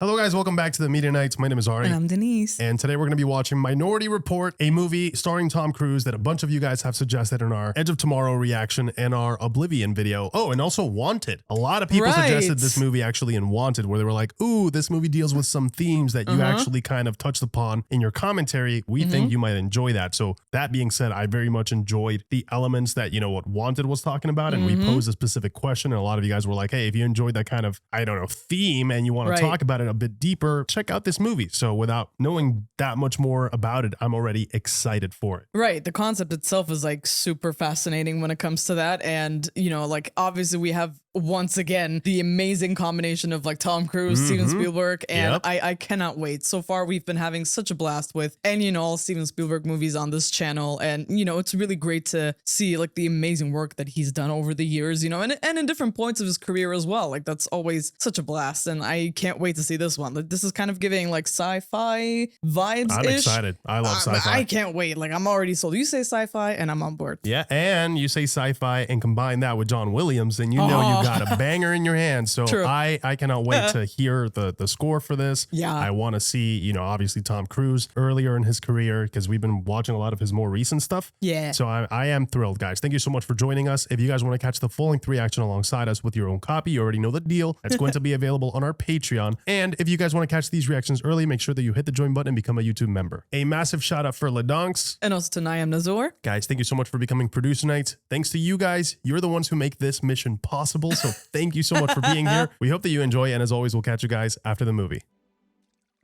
Hello guys, welcome back to the Media Nights. My name is Ari. And I'm Denise. And today we're going to be watching Minority Report, a movie starring Tom Cruise that a bunch of you guys have suggested in our Edge of Tomorrow reaction and our Oblivion video. Oh, and also Wanted. A lot of people suggested this movie actually in Wanted, where they were like, ooh, this movie deals with some themes that you actually kind of touched upon in your commentary. We think you might enjoy that. So that being said, I very much enjoyed the elements that, you know, what Wanted was talking about. And we posed a specific question. And a lot of you guys were like, hey, if you enjoyed that kind of, I don't know, theme and you want to talk about it a bit deeper, check out this movie. So without knowing that much more about it, I'm already excited for it. Right. The concept itself is like super fascinating when it comes to that. And, you know, like obviously we have once again the amazing combination of like Tom Cruise, Steven Spielberg, and I cannot wait. So far we've been having such a blast with any and all Steven Spielberg movies on this channel, and you know it's really great to see like the amazing work that he's done over the years, you know, and in different points of his career as well. Like that's always such a blast, and I can't wait to see this one. Like, this is kind of giving like sci-fi vibes. I'm excited. I love sci-fi. I can't wait. Like I'm already sold. You say sci-fi and I'm on board. Yeah, and you say sci-fi and combine that with John Williams, and you know you got a banger in your hands. So I cannot wait to hear the score for this. Yeah, I want to see, you know, obviously Tom Cruise earlier in his career, because we've been watching a lot of his more recent stuff. Yeah, so I am thrilled, guys. Thank you so much for joining us. If you guys want to catch the full-length reaction alongside us with your own copy, you already know the deal. That's going to be available on our Patreon. And if you guys want to catch these reactions early, make sure that you hit the join button and become a YouTube member. A massive shout out for Ladonks. And also to Nayam Nazor. Guys, thank you so much for becoming producer nights. Thanks to you guys. You're the ones who make this mission possible. So thank you so much for being here. We hope that you enjoy. And as always, we'll catch you guys after the movie.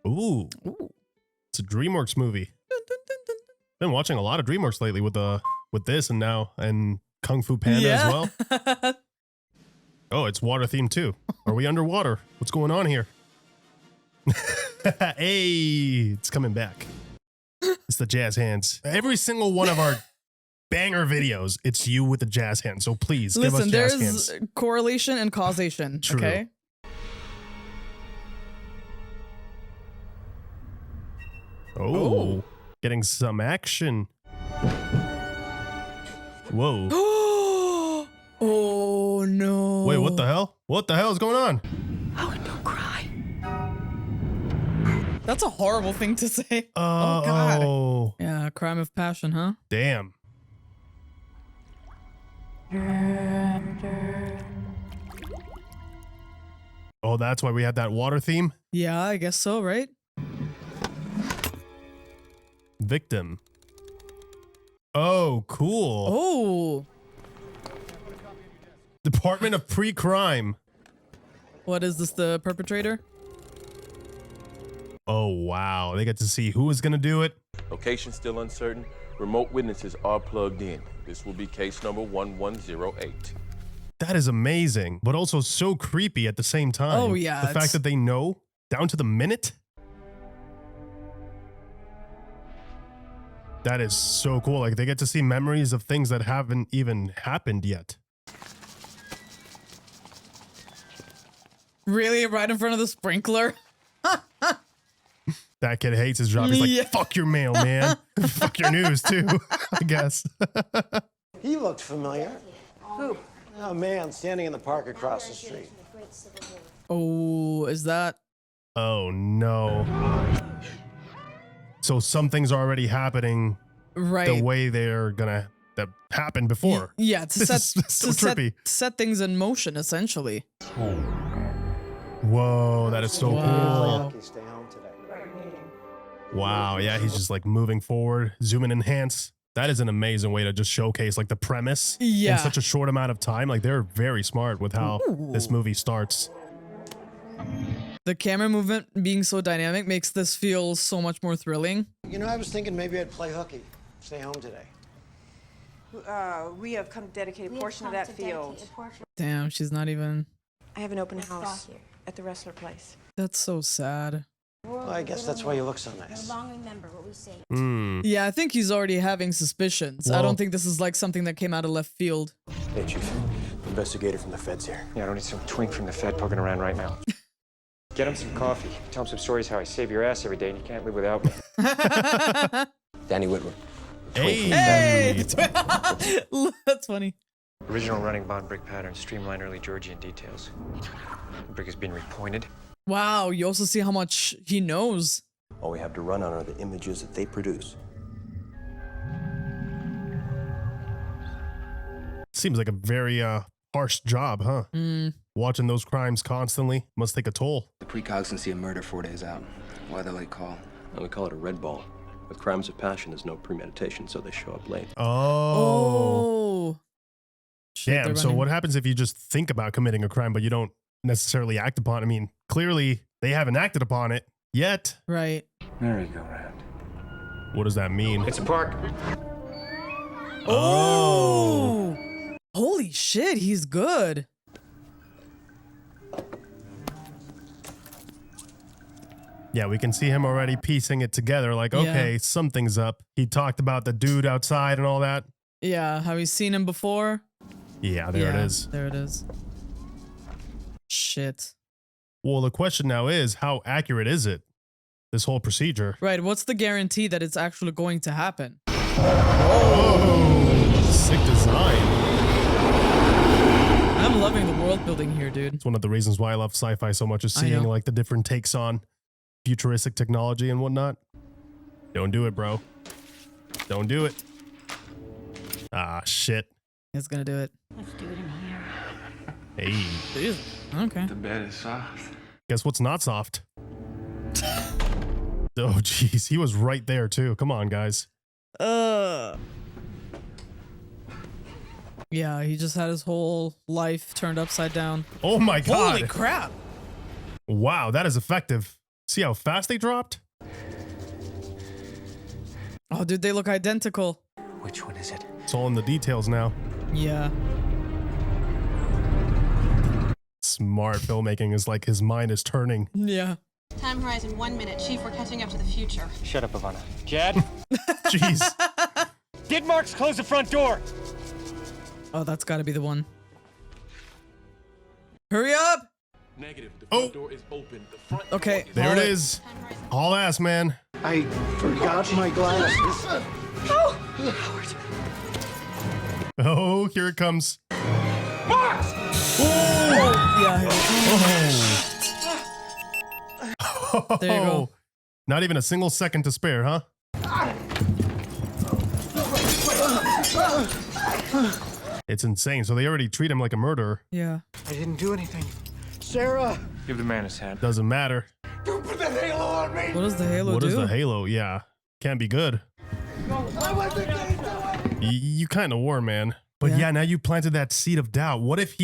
Ooh. It's a DreamWorks movie. Been watching a lot of DreamWorks lately with this and Kung Fu Panda as well. Oh, it's water themed too. Are we underwater? What's going on here? Hey, it's coming back. It's the jazz hands. Every single one of our banger videos, it's you with the jazz hands. So please give us jazz hands. There's correlation and causation. True. Okay. Oh, getting some action. Whoa. Oh no. Wait, what the hell? What the hell is going on? Oh, don't cry. That's a horrible thing to say. Oh, God. Yeah, crime of passion, huh? Damn. Oh, that's why we had that water theme? Yeah, I guess so, right? Victim. Oh, cool. Oh. Department of PreCrime. What is this, the perpetrator? Oh, wow. They get to see who is going to do it. Location still uncertain. Remote witnesses are plugged in. This will be case number 1108. That is amazing, but also so creepy at the same time. Oh, yeah. The fact that they know down to the minute. That is so cool. Like they get to see memories of things that haven't even happened yet. Really? Right in front of the sprinkler? That kid hates his job. He's like, fuck your mail, man. Fuck your news, too, I guess. He looked familiar. Who? A man standing in the park across the street. Oh, is that? Oh, no. So something's already happening the way they're gonna that happened before. Yeah, to set things in motion, essentially. Whoa, that is so cool. Wow, yeah, he's just like moving forward, zoom and enhance. That is an amazing way to just showcase like the premise in such a short amount of time. Like they're very smart with how this movie starts. The camera movement being so dynamic makes this feel so much more thrilling. You know, I was thinking maybe I'd play hooky, stay home today. We have come to dedicate a portion of that field. Damn, she's not even... I have an open house at the wrestler place. That's so sad. Well, I guess that's why you look so nice. Long remember what we say. Yeah, I think he's already having suspicions. I don't think this is like something that came out of left field. Hey, Chief. Investigator from the feds here. Yeah, I don't need some twink from the Fed poking around right now. Get him some coffee. Tell him some stories how I save your ass every day and you can't live without me. Danny Whitworth. Hey! That's funny. Original running bond brick pattern, streamlined early Georgian details. The brick has been repointed. Wow, you also see how much he knows. All we have to run on are the images that they produce. Seems like a very harsh job, huh? Watching those crimes constantly must take a toll. The Precogs can see a murder 4 days out. Why the late call? And we call it a red ball. With crimes of passion, there's no premeditation, so they show up late. Oh. Shit, Damn, so what happens if you just think about committing a crime, but you don't necessarily act upon it? I mean, clearly they haven't acted upon it yet. Right. Merry-go-round. What does that mean? It's a park. Oh. Holy shit, he's good. Yeah, we can see him already piecing it together. Like, okay, something's up. He talked about the dude outside and all that. Yeah, have you seen him before? Yeah, there it is. There it is. Shit. Well, the question now is, how accurate is it? This whole procedure. Right, what's the guarantee that it's actually going to happen? Oh, sick design. I'm loving the world building here, dude. It's one of the reasons why I love sci-fi so much, is seeing like the different takes on futuristic technology and whatnot. Don't do it, bro. Don't do it. Ah, shit. It's gonna do it. Let's do it in here. Hey. Jeez. Okay. The bed is soft. Guess what's not soft? Oh, jeez. He was right there, too. Come on, guys. Yeah, he just had his whole life turned upside down. Oh, my God. Holy crap. Wow, that is effective. See how fast they dropped? Oh, dude, they look identical. Which one is it? It's all in the details now. Yeah. Smart filmmaking is like his mind is turning. Yeah. Time horizon 1 minute. Chief, we're catching up to the future. Shut up, Ivana. Jad? Jeez. Did Marks close the front door? Oh, that's got to be the one. Hurry up! Negative. The front door is open. The front Okay. door is There it is. All ass, man. I forgot my glasses. Oh, here it comes. Marks! Yeah. Oh. There you go. Not even a single second to spare, huh? It's insane. So they already treat him like a murderer. Yeah. I didn't do anything. Sarah! Give the man his hat. Doesn't matter. Don't put that halo on me! What does the halo What do? is the halo? Yeah. Can't be good. You kind of were, man. But yeah, now you planted that seed of doubt. What if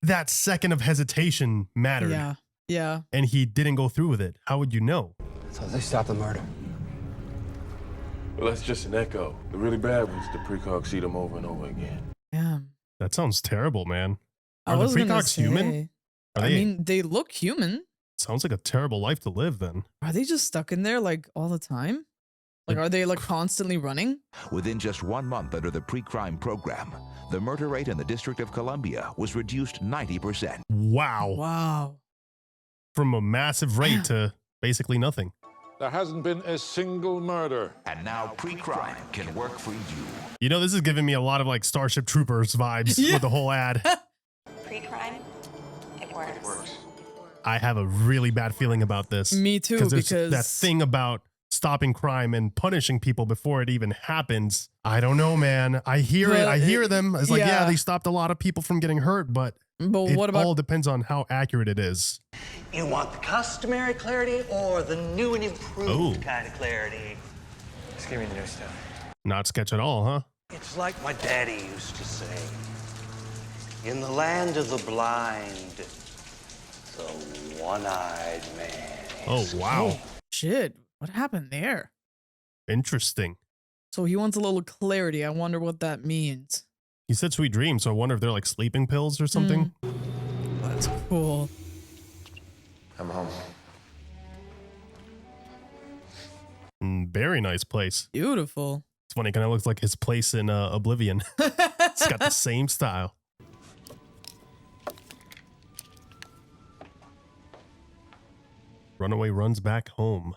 that second of hesitation mattered? Yeah. Yeah. And he didn't go through with it? How would you know? So they stopped the murder. Well, that's just an echo. The really bad ones, the Precogs see them over and over again. Damn. That sounds terrible, man. I Are the was gonna Precogs human? say- Are I they? mean, they look human. Sounds like a terrible life to live then. Are they just stuck in there like all the time? Like, are they like constantly running? Within just 1 month under the PreCrime program, the murder rate in the District of Columbia was reduced 90%. Wow. Wow. From a massive rate to basically nothing. There hasn't been a single murder. And now PreCrime can work for you. You know, this is giving me a lot of like Starship Troopers vibes with the whole ad. Pre-crime, it works. I have a really bad feeling about this. Me too, there's because that thing about stopping crime and punishing people before it even happens. I don't know, man. I hear it. I hear them. It's like, yeah, they stopped a lot of people from getting hurt, but it what about all depends on how accurate it is. You want the customary clarity or the new and improved kind of clarity? Just give me the new stuff. Not sketch at all, huh? It's like my daddy used to say, in the land of the blind, the one-eyed man. Oh, wow. shit? What happened there? Interesting. So he wants a little clarity. I wonder what that means. He said sweet dreams, so I wonder if they're like sleeping pills or something. That's cool. I'm home. Very nice place. Beautiful. It's funny, kind of looks like his place in Oblivion. It's got the same style. Runaway runs back home.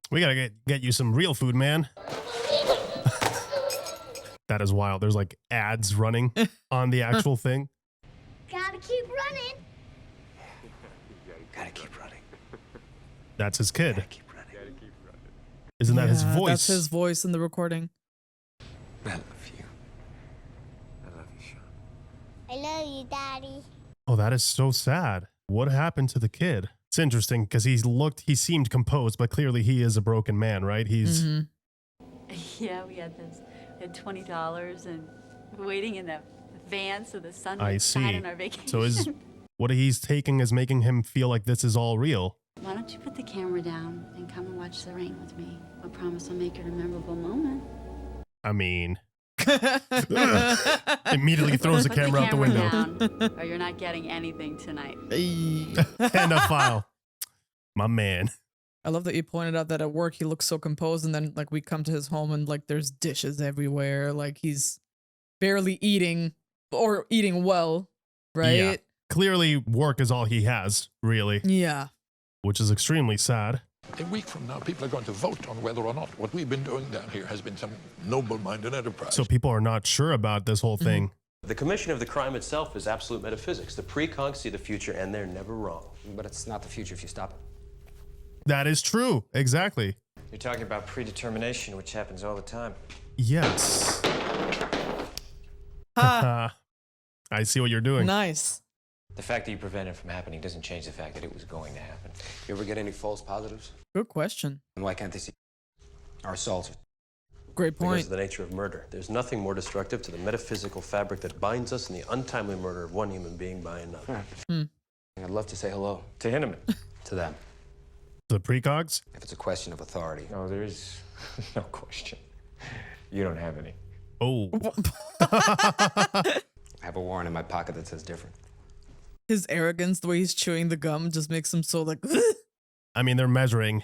We gotta get you some real food, man. That is wild. There's like ads running on the actual thing. Gotta keep running. Gotta keep running. That's his kid. Gotta keep running. Isn't that his Yeah, voice? That's his voice in the recording. I love you. I love you, Sean. I love you, Daddy. Oh, that is so sad. What happened to the kid? It's interesting because he seemed composed, but clearly he is a broken man, right? He's. Yeah, we had $20 and waiting in the van so the sun I would shine see. on our vacation. So what he's taking is making him feel like this is all real. Why don't you put the camera down and come and watch the rain with me? I promise I'll make it a memorable moment. I mean, immediately throws the Put camera out the window. down, or you're not getting anything tonight. And a file. My man. I love that you pointed out that at work he looks so composed, and then like we come to his home and like there's dishes everywhere, like he's barely eating or eating well, right? Yeah. Clearly, work is all he has, really. Yeah. Which is extremely sad. A week from now, people are going to vote on whether or not what we've been doing down here has been some noble-minded enterprise. So people are not sure about this whole thing. The commission of the crime itself is absolute metaphysics. The Precogs see the future, and they're never wrong. But it's not the future if you stop it. That is true. Exactly. You're talking about predetermination, which happens all the time. Yes. I see what you're doing. Nice. The fact that you prevent it from happening doesn't change the fact that it was going to happen. You ever get any false positives? Good question. And why can't they see our assaults? Great Because point. of the nature of murder. There's nothing more destructive to the metaphysical fabric that binds us than the untimely murder of one human being by another. I'd love to say hello. To him. To them. The Precogs? If it's a question of authority. No, there is no question. You don't have any. Oh. I have a warrant in my pocket that says different. His arrogance, the way he's chewing the gum, just makes him so like. I mean, they're measuring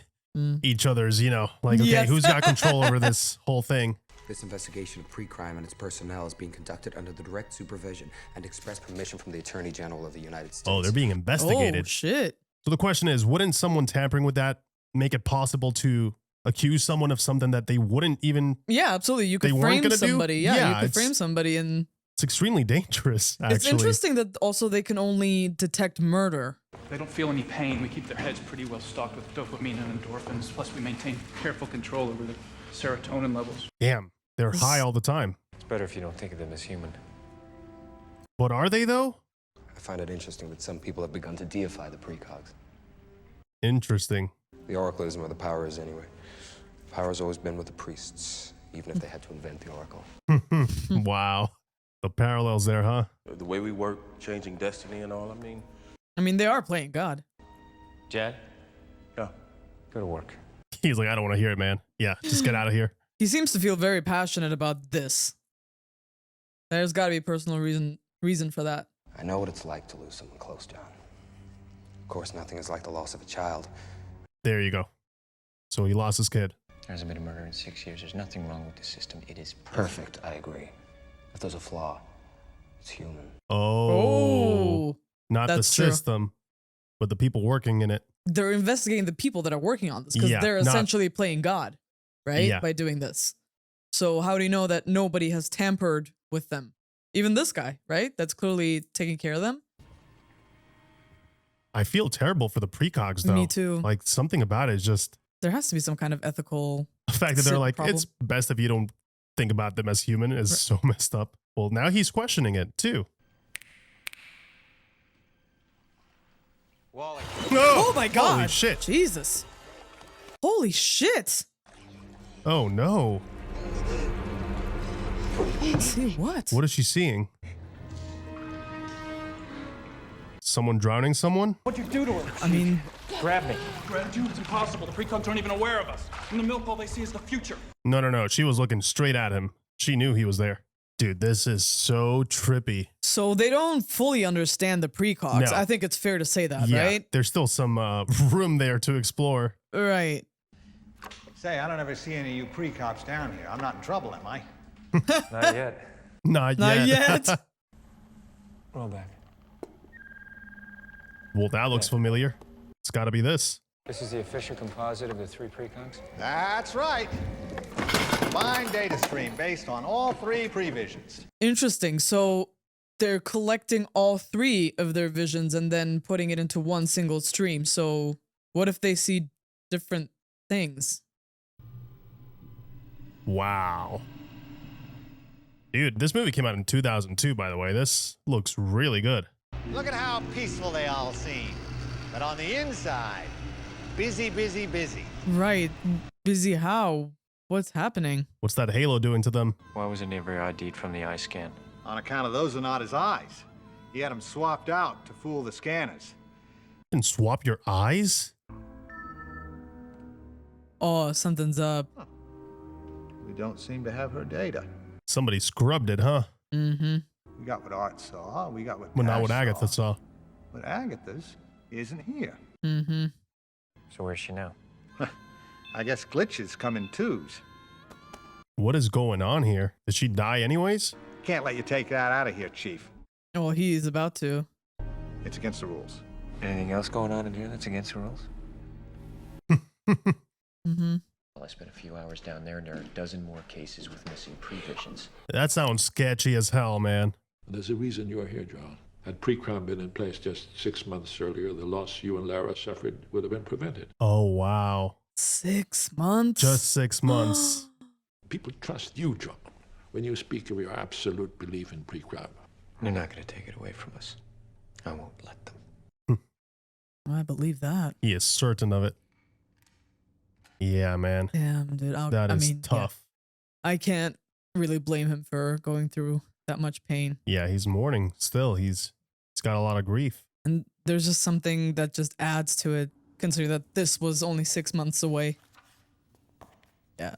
each other's, like, okay, Yes. who's got control over this whole thing? This investigation of PreCrime and its personnel is being conducted under the direct supervision and express permission from the Attorney General of the United States. Oh, they're being investigated. Oh shit. So the question is, wouldn't someone tampering with that make it possible to accuse someone of something that they wouldn't even... Yeah, absolutely. You They could weren't frame gonna do? somebody. Yeah, Yeah, you could it's- frame somebody, and It's extremely dangerous, actually. it's interesting that also they can only detect murder. They don't feel any pain. We keep their heads pretty well stocked with dopamine and endorphins. Plus, we maintain careful control over the serotonin levels. Damn, they're high all the time. It's better if you don't think of them as human. But are they, though? I find it interesting that some people have begun to deify the Precogs. Interesting. The Oracle isn't where the power is anyway. Power has always been with the priests, even if they had to invent the Oracle. Wow. The parallels there, huh? The way we work, changing destiny and all, I mean, they are playing God. Jad? Yeah. Go to work. He's like, I don't want to hear it, man. Yeah, just get out of here. He seems to feel very passionate about this. There's got to be a personal reason for that. I know what it's like to lose someone close, John. Of course, nothing is like the loss of a child. There you go. So he lost his kid. There hasn't been a murder in 6 years. There's nothing wrong with the system. It is Perfect, I agree. If there's a flaw, it's human. Oh. Not the that's true. system, but the people working in it. They're investigating the people that are working on this because Yeah, they're not- essentially playing God, right? Yeah. By doing this. So how do you know that nobody has tampered with them? Even this guy, right? That's clearly taking care of them. I feel terrible for the Precogs, though. Me too. Like, something about it is just There has to be some kind of ethical. the fact that they're like, problem. it's best if you don't think about them as human is so messed up. Well, now he's questioning it, too. Wally. Oh my God! Holy shit. Jesus! Holy shit! Oh, no. See what? What is she seeing? Someone drowning someone? What'd you do to her? I mean, Grab me. Grab you? It's impossible. The Precogs aren't even aware of us. In the milk, all they see is the future. No. She was looking straight at him. She knew he was there. Dude, this is so trippy. so they don't fully understand the Precogs. No. I think it's fair to say that, Yeah, right? there's still some room there to explore. Right. Say, I don't ever see any of you pre-cops down here. I'm not in trouble, am I? Not yet. Not Not yet. yet. Roll back. Well, that looks familiar. It's got to be this. This is the official composite of the 3 Precogs? That's right. Combined data stream based on all 3 previsions. Interesting. So they're collecting all 3 of their visions and then putting it into one single stream. So what if they see different things? Wow. Dude, this movie came out in 2002, by the way. This looks really good. Look at how peaceful they all seem. But on the inside, busy, busy, busy. Right. Busy how? What's happening? What's that halo doing to them? Why wasn't he ever ID'd from the eye scan? On account of those are not his eyes. He had them swapped out to fool the scanners. You can swap your eyes? Oh, something's up. We don't seem to have her data. Somebody scrubbed it, huh? Mm-hmm. We got what Art saw. We got what Well, not Ash what Agatha saw. But Agatha's isn't here. Mm-hmm. So where's she now? I guess glitches come in twos. What is going on here? Did she die anyways? Can't let you take that out of here, Chief. Oh, he's about to. It's against the rules. Anything else going on in here that's against the rules? Mm-hmm. Well, I spent a few hours down there, and there are a dozen more cases with missing previsions. That sounds sketchy as hell, man. There's a reason you're here, John. Had PreCrime been in place just 6 months earlier, the loss you and Lara suffered would have been prevented. Oh, wow. 6 months? Just 6 months. People trust you, John, when you speak of your absolute belief in PreCrime. They're not going to take it away from us. I won't let them. I believe that. He is certain of it. Yeah, man. Damn, dude. That is tough. Yeah. I can't really blame him for going through that much pain. Yeah, he's mourning still. He's got a lot of grief. And there's just something that just adds to it, considering that this was only 6 months away. Yeah.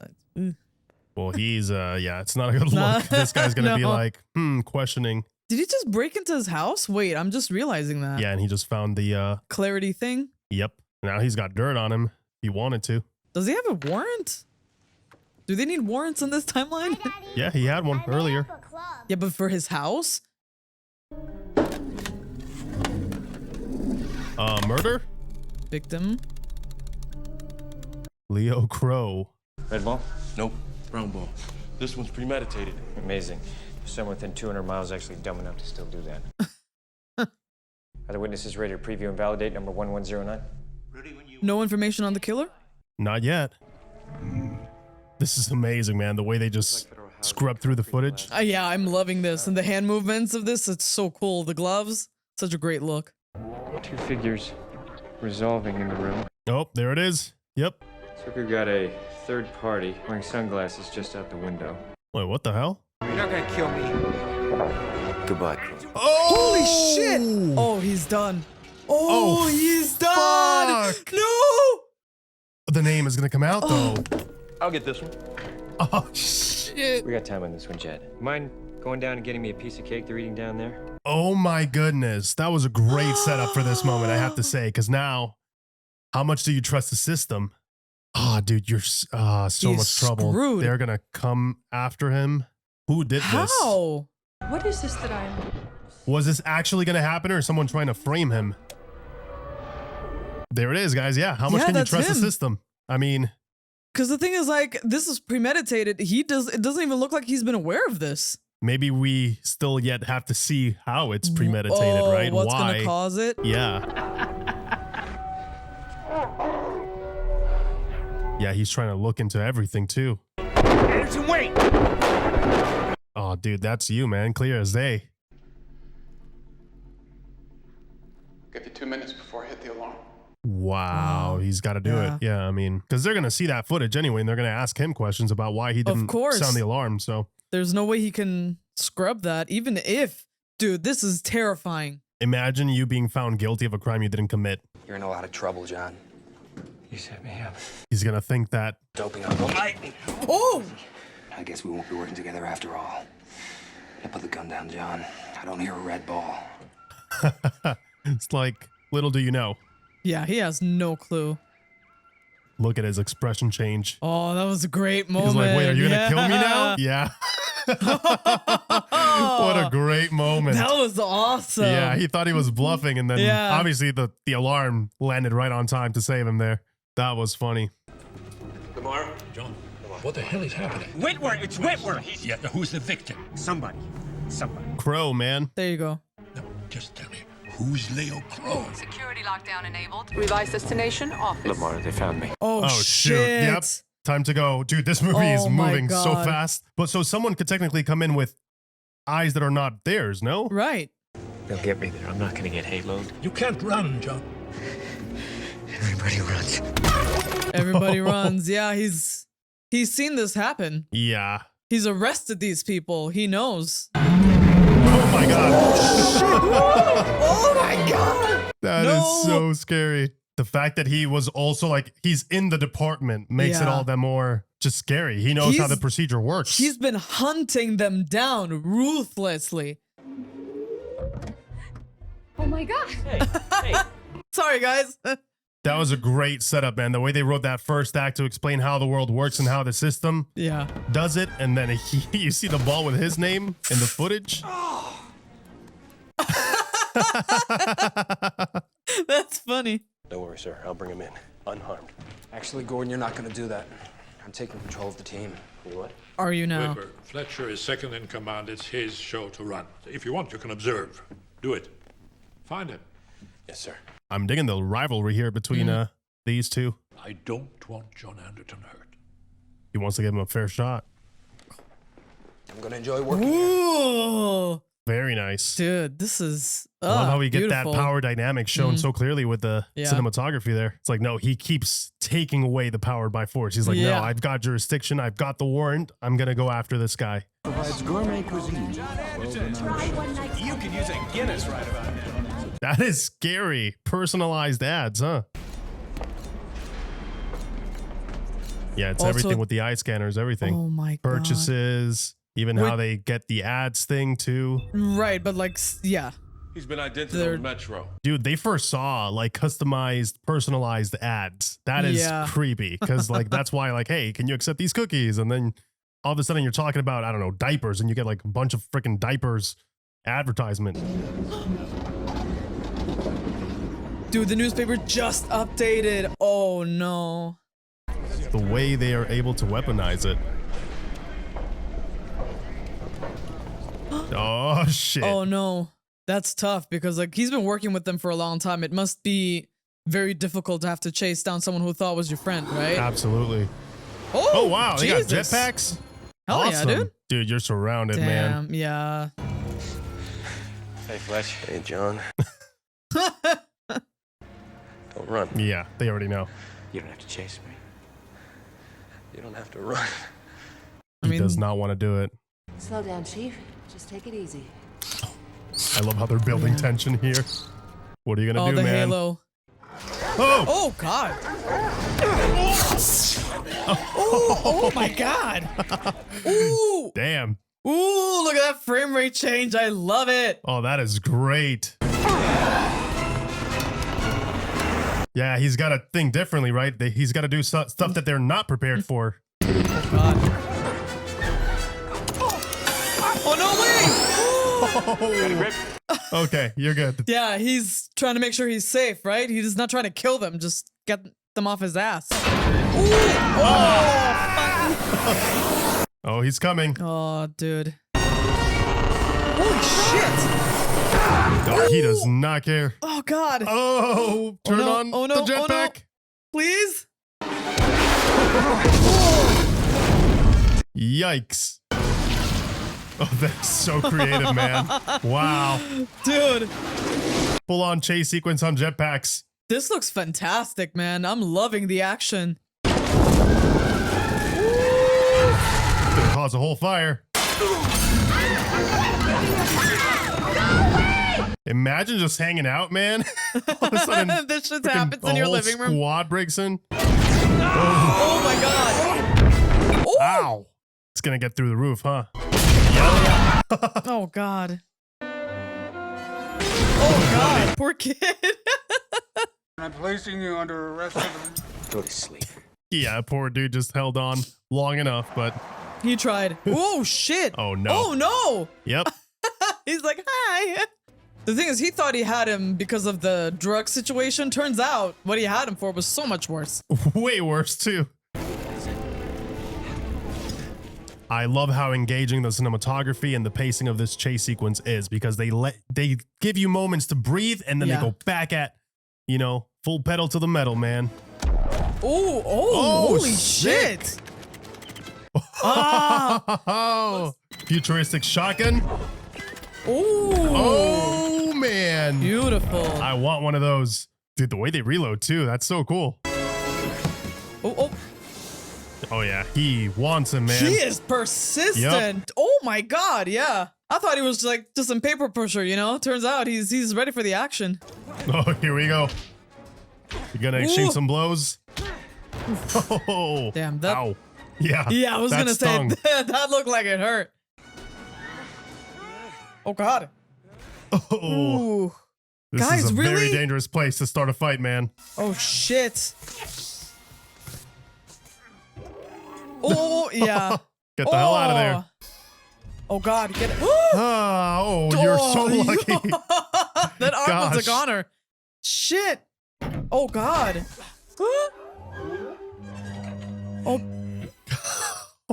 Well, he's, yeah, it's not a good look. This guy's going to be like, questioning. Did he just break into his house? Wait, I'm just realizing that. Yeah, and he just found the, clarity thing? Yep. Now he's got dirt on him if he wanted to. Does he have a warrant? Do they need warrants in this timeline? Yeah, he had one earlier. Yeah, but for his house? Murder? Victim? Leo Crow. Red ball? Nope. Brown ball. This one's premeditated. Amazing. Someone within 200 miles actually dumb enough to still do that. Are the witnesses ready to preview and validate number 1109? No information on the killer? Not yet. This is amazing, man. The way they just scrub through the footage. Yeah, I'm loving this. And the hand movements of this, it's so cool. The gloves, such a great look. 2 figures resolving in the room. Oh, there it is. Yep. So we've got a third party wearing sunglasses just out the window. Wait, what the hell? You're not gonna kill me. Goodbye, Crow. Oh! Holy shit! Oh, he's done. Oh, he's done! Fuck. No! The name is gonna come out though. I'll get this one. Oh shit! We got time on this one, Jed. Mind going down and getting me a piece of cake they're eating down there? Oh my goodness, that was a great setup for this moment, I have to say, because now, how much do you trust the system? Oh, dude, you're so He's much trouble. screwed. They're gonna come after him. Who did this? How? What is this that I'm... Was this actually gonna happen, or is someone trying to frame him? There it is, guys. Yeah, how much Yeah, can you that's trust the him. system? I mean, Because the thing is, like, this is premeditated. It doesn't even look like he's been aware of this. maybe we still yet have to see how it's premeditated, right? What's Why? gonna cause it? Yeah. Yeah, he's trying to look into everything too. Anderton, wait! Oh, dude, that's you, man. Clear as day. Give you 2 minutes before I hit the alarm. Wow, he's got to do it. Yeah, I mean, because they're going to see that footage anyway, and they're going to ask him questions about why he didn't sound the alarm. So there's no way he can scrub that, even if, dude, this is terrifying. Imagine you being found guilty of a crime you didn't commit. You're in a lot of trouble, John. You set me up. He's going to think that. Doping up all night. Oh! I guess we won't be working together after all. Now put the gun down, John. I don't hear a red ball. It's like, little do you know. Yeah, he has no clue. Look at his expression change. Oh, that was a great moment. He's like, wait, are you going to kill me now? Yeah. What a great moment. That was awesome. Yeah, he thought he was bluffing, and then obviously the alarm landed right on time to save him there. That was funny. Lamar? John, what the hell is happening? Whitworth, it's Whitworth. Yeah, who's the victim? Somebody. Somebody. Crow, man. There you go. No, just tell me, who's Leo Crow? Security lockdown enabled. Revised destination office. Lamar, they found me. Oh, shoot. shit. Yep. Time to go. Dude, this movie is Oh my moving so God. fast. But so someone could technically come in with eyes that are not theirs, no? Right. They'll get me there. I'm not gonna get haloed. You can't run, John. Everybody runs. Everybody runs. Yeah, he's seen this happen. Yeah. He's arrested these people. He knows. Oh my God. Oh my God. That is so scary. The fact that he was also like, he's in the department makes it all the more just scary. He knows how the procedure works. He's been hunting them down ruthlessly. Oh my God. Hey. Sorry, guys. That was a great setup, man. The way they wrote that first act to explain how the world works and how the system does it. And then you see the ball with his name in the footage. That's funny. Don't worry, sir. I'll bring him in, unharmed. Actually, Gordon, you're not going to do that. I'm taking control of the team. You what? Are you now? Weber, Fletcher is second in command. It's his show to run. If you want, you can observe. Do it. Find him. Yes, sir. I'm digging the rivalry here between these two. I don't want John Anderton hurt. He wants to give him a fair shot. I'm going to enjoy working here. Ooh. Very nice. Dude, this is I love how we get beautiful. that power dynamic shown so clearly with the cinematography there. It's like, no, he keeps taking away the power by force. He's like, no, I've got jurisdiction. I've got the warrant. I'm going to go after this guy. Provides gourmet cuisine. You can use a Guinness right about now. That is scary. Personalized ads, huh? Yeah, it's Also, everything with the eye scanners, everything. Oh my God. Purchases, even how they get the ads thing too. Right, but like, yeah. He's been identified on Metro. Dude, they first saw like customized, personalized ads. That is creepy because like that's why like, hey, can you accept these cookies? And then all of a sudden you're talking about, I don't know, diapers, and you get like a bunch of freaking diapers advertisement. Dude, the newspaper just updated. Oh no. The way they are able to weaponize it. Oh shit. Oh no. That's tough because like he's been working with them for a long time. It must be very difficult to have to chase down someone who thought was your friend, right? Absolutely. Oh, wow, Jesus. they got jetpacks? Hell Awesome. yeah, dude. Dude, you're surrounded, man. Damn, yeah. Hey, Fletch. Hey, John. Don't run. Yeah, they already know. You don't have to chase me. You don't have to run. He does not want to do it. Slow down, Chief. Just take it easy. I love how they're building tension here. What are you gonna do, the man? halo. Oh! Oh God! Oh my God! Ooh! Damn! Ooh! Look at that frame rate change. I love it. Oh, that is great. Yeah, he's got to think differently, right? He's got to do stuff that they're not prepared for. Oh God! Oh no! Wait! Okay, you're good. Yeah, he's trying to make sure he's safe, right? He's not trying to kill them, just get them off his ass. Oh, he's coming. Oh, dude. Holy shit! Oh, he does not care. Oh, God. Oh, turn on the jetpack. Please? Yikes. Oh, that's so creative, man. Wow. Dude. Full on chase sequence on jetpacks. This looks fantastic, man. I'm loving the action. Could cause a whole fire. Imagine just hanging out, man. All of a sudden, this just happens in your living room. Squad breaks in. Oh my God. Oh. Ow. It's gonna get through the roof, huh? Oh God. Oh God, poor kid. I'm placing you under arrest. Go to sleep. Yeah, poor dude just held on long enough, but he tried. Oh shit. Oh no. Oh no. Yep. He's like, hi. The thing is, he thought he had him because of the drug situation. Turns out what he had him for was so much worse. Way worse too. I love how engaging the cinematography and the pacing of this chase sequence is, because they give you moments to breathe and then they go back at, you know, full pedal to the metal, man. Holy shit. Oh, futuristic shotgun. Oh man. Beautiful. I want one of those. Dude, the way they reload too, that's so cool. Oh yeah, he wants him, man. He is persistent. Yep. Oh my god, yeah. I thought he was like just some paper pusher, you know? Turns out he's ready for the action. Oh, here we go. You gonna exchange some blows? Oh, damn, that. Ow. Yeah. Yeah, I was gonna say that looked like it hurt. Oh god. Oh. This Guys, is a really? very dangerous place to start a fight, man. Oh shit. Oh yeah. Get the hell out of there. Oh god, get it. Oh, you're so lucky. That arm was a goner. Shit. Oh god. Oh.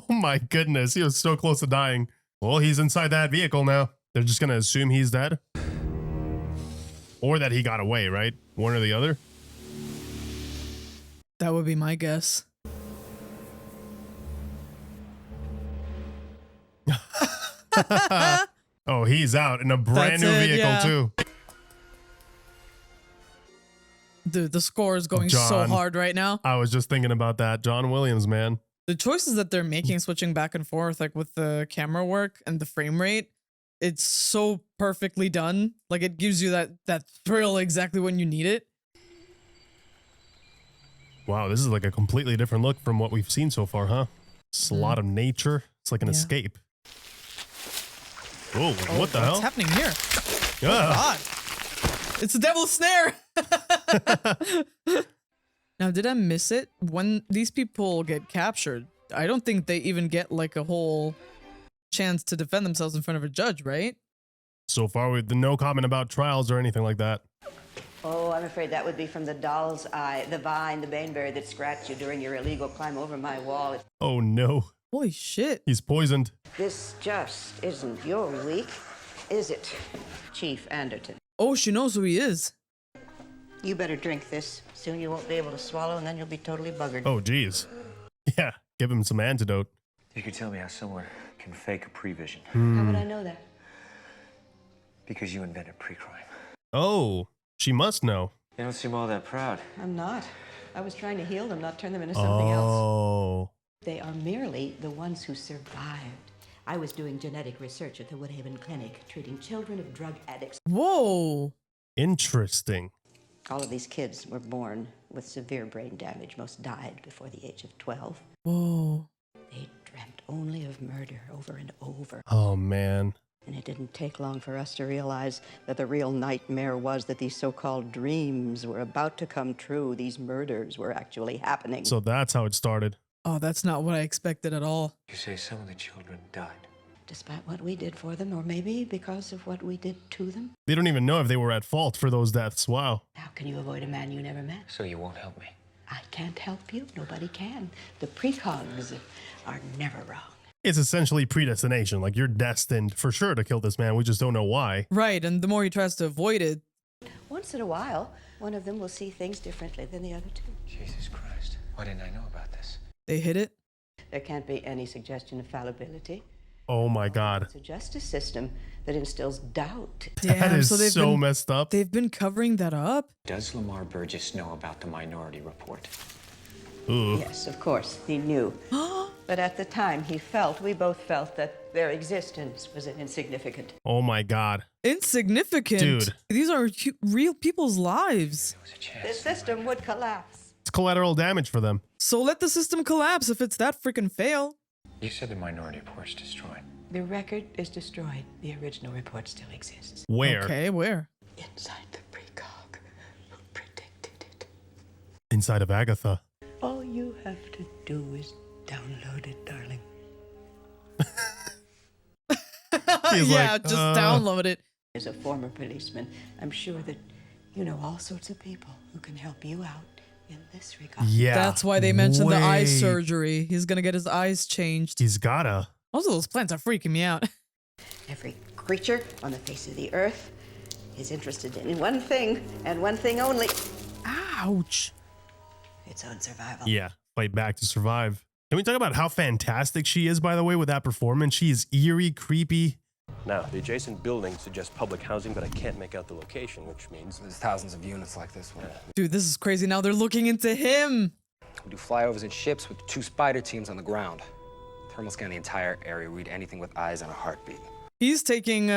Oh my goodness, he was so close to dying. Well, he's inside that vehicle now. They're just gonna assume he's dead. Or that he got away, right? One or the other. That would be my guess. Oh, he's out in a brand new vehicle too. Dude, the score is going so hard right now. I was just thinking about that. John Williams, man. The choices that they're making, switching back and forth, like with the camera work and the frame rate, it's so perfectly done. Like it gives you that thrill exactly when you need it. Wow, this is like a completely different look from what we've seen so far, huh? It's a lot of nature. It's like an escape. Oh, what the hell? What's happening here? Yeah. Oh god. It's a devil's snare. Now, did I miss it? When these people get captured, I don't think they even get like a whole chance to defend themselves in front of a judge, right? So far, with no comment about trials or anything like that. Oh, I'm afraid that would be from the doll's eye, the vine, the baneberry that scratched you during your illegal climb over my wall. Oh no. Holy shit. He's poisoned. This just isn't your week, is it, Chief Anderton? Oh, she knows who he is. You better drink this. Soon you won't be able to swallow, and then you'll be totally buggered. Oh, geez. Yeah, give him some antidote. You could tell me how someone can fake a prevision. How would I know that? Because you invented PreCrime. Oh, she must know. You don't seem all that proud. I'm not. I was trying to heal them, not turn them into something else. Oh. They are merely the ones who survived. I was doing genetic research at the Woodhaven Clinic, treating children of drug addicts. Whoa. Interesting. All of these kids were born with severe brain damage. Most died before the age of 12. Whoa. They dreamt only of murder over and over. Oh, man. And it didn't take long for us to realize that the real nightmare was that these so-called dreams were about to come true. These murders were actually happening. So that's how it started. Oh, that's not what I expected at all. You say some of the children died. Despite what we did for them, or maybe because of what we did to them. They don't even know if they were at fault for those deaths. Wow. How can you avoid a man you never met? So you won't help me? I can't help you. Nobody can. The Precogs are never wrong. It's essentially predestination. Like, you're destined for sure to kill this man. We just don't know why. Right, and the more he tries to avoid it. Once in a while, one of them will see things differently than the other two. Jesus Christ. Why didn't I know about this? They hit it? There can't be any suggestion of fallibility. Oh my God. It's a justice system that instills doubt. Damn, that is they've so been, messed up. They've been covering that up? Does Lamar Burgess know about the Minority Report? Ooh. Yes, of course, he knew. But at the time, we both felt that their existence was insignificant. Oh my God. Insignificant? Dude. These are real people's lives. The system would collapse. It's collateral damage for them. So let the system collapse if it's that freaking fail. You said the Minority Report's destroyed. The record is destroyed. The original report still exists. Where? Okay, where? Inside the Precog, who predicted it. Inside of Agatha. All you have to do is download it, darling. Yeah, just download it. As a former policeman, I'm sure that you know all sorts of people who can help you out in this regard. Yeah. That's why they mentioned the eye surgery. He's gonna get his eyes changed. He's gotta. Also, those plants are freaking me out. Every creature on the face of the earth is interested in one thing and one thing only. Ouch. Its own survival. Yeah, fight back to survive. Can we talk about how fantastic she is, by the way, with that performance? She is eerie, creepy. Now, the adjacent building suggests public housing, but I can't make out the location, which means There's thousands of units like this one. Dude, this is crazy. Now they're looking into him. We do flyovers in ships with 2 spider teams on the ground. Thermal scan the entire area, read anything with eyes and a heartbeat. He's taking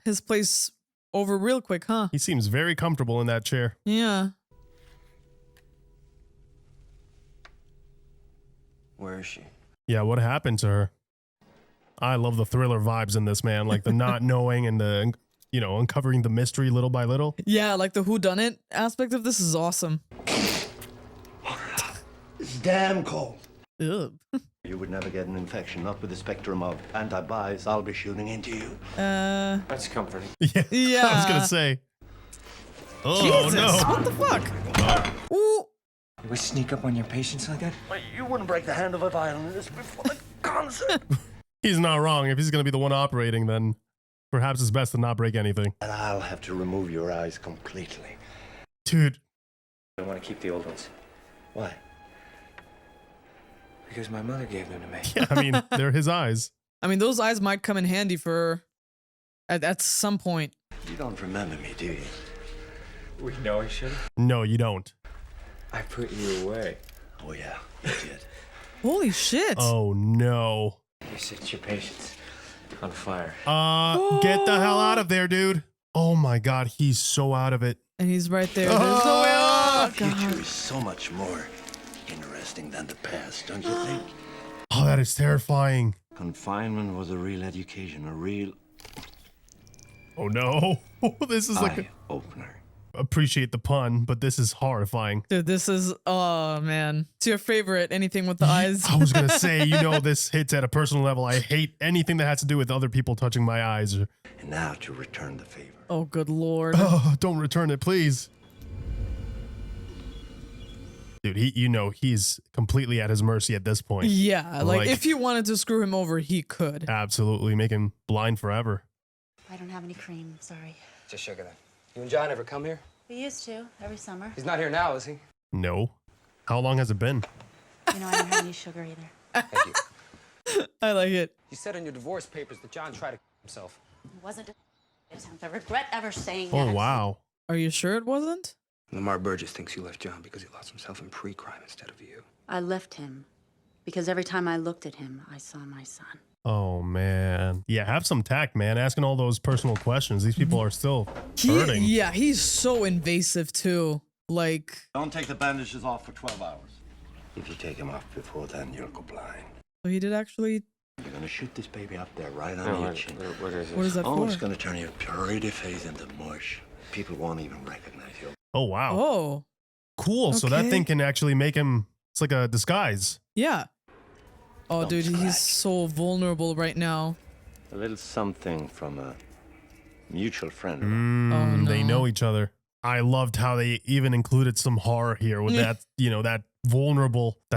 his place over real quick, huh? He seems very comfortable in that chair. Yeah. Where is she? Yeah, what happened to her? I love the thriller vibes in this, man. Like the not knowing and the, you know, uncovering the mystery little by little. Yeah, like the whodunit aspect of this is awesome. It's damn cold. Ugh. You would never get an infection, not with the spectrum of antibodies I'll be shooting into you. That's comforting. Yeah. I was gonna say. Oh Jesus, no! what the fuck? Ooh. We sneak up on your patients like that? Wait, you wouldn't break the hand of a violinist before the concert. He's not wrong. If he's gonna be the one operating, then perhaps it's best to not break anything. And I'll have to remove your eyes completely. Dude. I want to keep the old ones. Why? Because my mother gave them to me. Yeah, I mean, they're his eyes. I mean, those eyes might come in handy for at some point. You don't remember me, do you? We know each other. No, you don't. I put you away. Oh yeah, you did. Holy shit. Oh no. You set your patients on fire. Get the hell out of there, dude. Oh my God, he's so out of it. And he's right there. There's no way. Oh, The future God. is so much more interesting than the past, don't you think? Oh, that is terrifying. Confinement was a real education, a real Oh no. This is like eye-opener. appreciate the pun, but this is horrifying. Dude, this is, oh man. It's your favorite, anything with the eyes. I was gonna say, you know, this hits at a personal level. I hate anything that has to do with other people touching my eyes. And now to return the favor. Oh, good Lord. Oh, don't return it, please. Dude, he's completely at his mercy at this point. Yeah, like if you wanted to screw him over, he could. Absolutely, make him blind forever. I don't have any cream, sorry. Just sugar then. You and John ever come here? We used to, every summer. He's not here now, is he? No. How long has it been? You know, I don't have any sugar either. Thank you. I like it. You said in your divorce papers that John tried to kill himself. It wasn't a attempt. I regret ever saying Oh, that. wow. Are you sure it wasn't? Lamar Burgess thinks you left John because he lost himself in pre-crime instead of you. I left him because every time I looked at him, I saw my son. Oh, man. Yeah, have some tact, man. Asking all those personal questions. These people are still hurting. Yeah, he's so invasive too. Like, Don't take the bandages off for 12 hours. If you take them off before then, you'll go blind. so he did actually. You're gonna shoot this baby up there right on your chin. What is What is that Oh, for? it's gonna turn your pretty face into mush. People won't even recognize you. Oh, wow. Oh, Cool. So that okay. thing can actually make him, it's like a disguise. yeah. Oh, Don't dude, scratch. he's so vulnerable right now. A little something from a mutual friend. Oh, They no. know each other. I loved how they even included some horror here with that, you know, that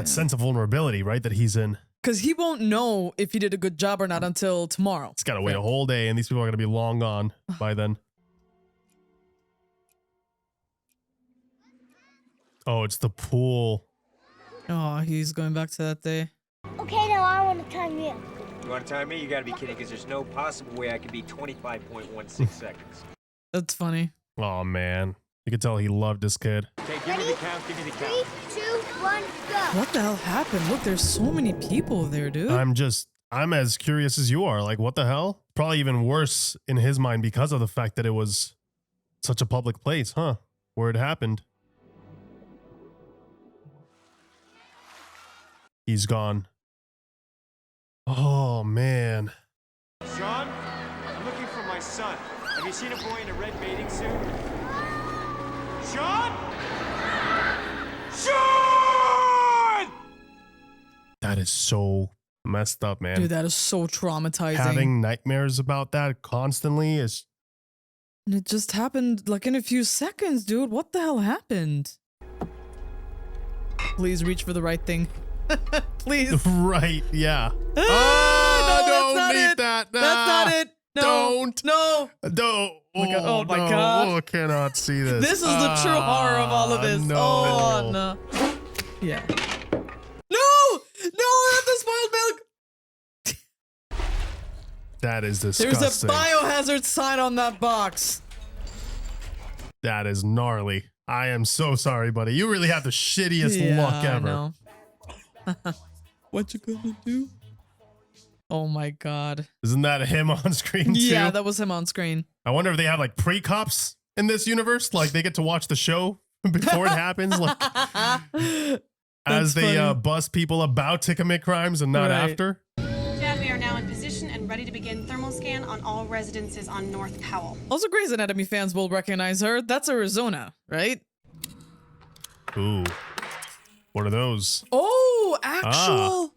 sense of vulnerability, right? That he's in. Because he won't know if he did a good job or not until tomorrow. He's got to wait a whole day, and these people are going to be long gone by then. Oh, it's the pool. Oh, he's going back to that day. Okay, now I want to time you. You want to time me? You gotta be kidding, because there's no possible way I could be 25.16 seconds. That's funny. Oh, man. You could tell he loved this kid. Okay, give me the count, give me the count. 3, 2, 1, go. What the hell happened? Look, there's so many people there, dude. I'm as curious as you are. Like, what the hell? Probably even worse in his mind because of the fact that it was such a public place, huh? Where it happened. He's gone. Oh, man. Sean, I'm looking for my son. Have you seen a boy in a red bathing suit? Sean! Sean! That is so messed up, man. Dude, that is so traumatizing. Having nightmares about that constantly is... And it just happened like in a few seconds, dude. What the hell happened? Please reach for the right thing. Please. Right, yeah. Ah, not need it. that. That's not it. No. Don't. No. Don't. Oh my no. God. Oh, cannot see this. This is the true horror of all of this. No. Oh, no. Yeah. No! No, not the spoiled milk! That is There's disgusting. a biohazard sign on that box. That is gnarly. I am so sorry, buddy. You really have the shittiest luck ever. I know. What you gonna do? Oh my God. Isn't that him on screen too? Yeah, that was him on screen. I wonder if they have like pre-cops in this universe. Like they get to watch the show before it happens. Like as they bust people about to commit crimes and not after. Chad, we are now in position and ready to begin thermal scan on all residences on North Powell. Also, Grey's Anatomy fans will recognize her. That's Arizona, right? Ooh. What are those? Oh, actual.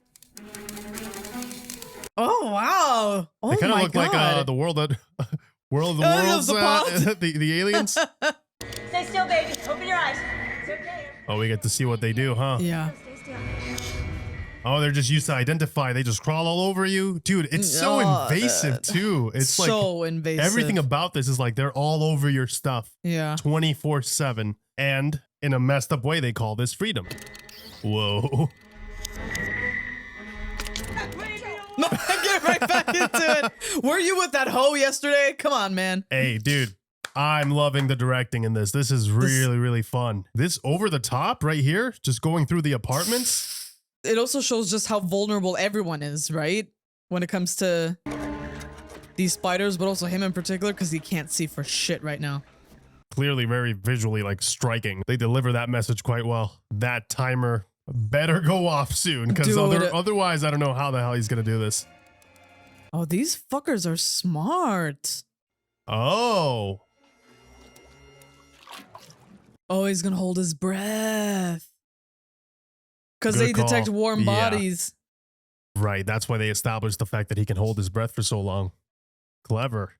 Oh, wow. Oh, they kind of my look God. like the world of World of the Worlds, the aliens. Stay still, baby. Open your eyes. It's okay. Oh, we get to see what they do, huh? Yeah. Stay still. Oh, they're just used to identify. They just crawl all over you. Dude, it's so invasive too. It's so like invasive. everything about this is like they're all over your stuff. Yeah. 24/7. And in a messed up way, they call this freedom. Whoa. No, get right back into it. Were you with that hoe yesterday? Come on, man. Hey, dude. I'm loving the directing in this. This is really, really fun. This over the top right here, just going through the apartments. It also shows just how vulnerable everyone is, right? When it comes to these spiders, but also him in particular, because he can't see for shit right now. Clearly very visually like striking. They deliver that message quite well. That timer better go off soon, because otherwise I don't know how the hell he's gonna do this. Oh, these fuckers are smart. Oh. Oh, he's gonna hold his breath. Because they detect warm bodies. Right, that's why they established the fact that he can hold his breath for so long. Clever.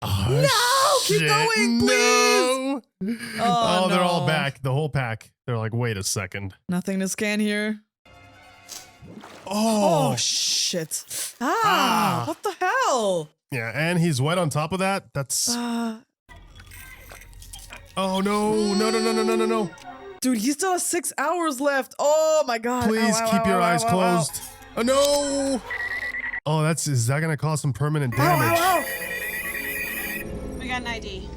Oh, no! Keep going, please! No! Oh, they're all back. The whole pack. They're like, wait a second. Nothing to scan here. Oh, shit. Ah, what the hell? Yeah, and he's wet on top of that. That's... Oh, no. Dude, he still has 6 hours left. Oh, my God. Please keep your eyes closed. Oh, no! Oh, is that going to cause some permanent damage? We got an ID.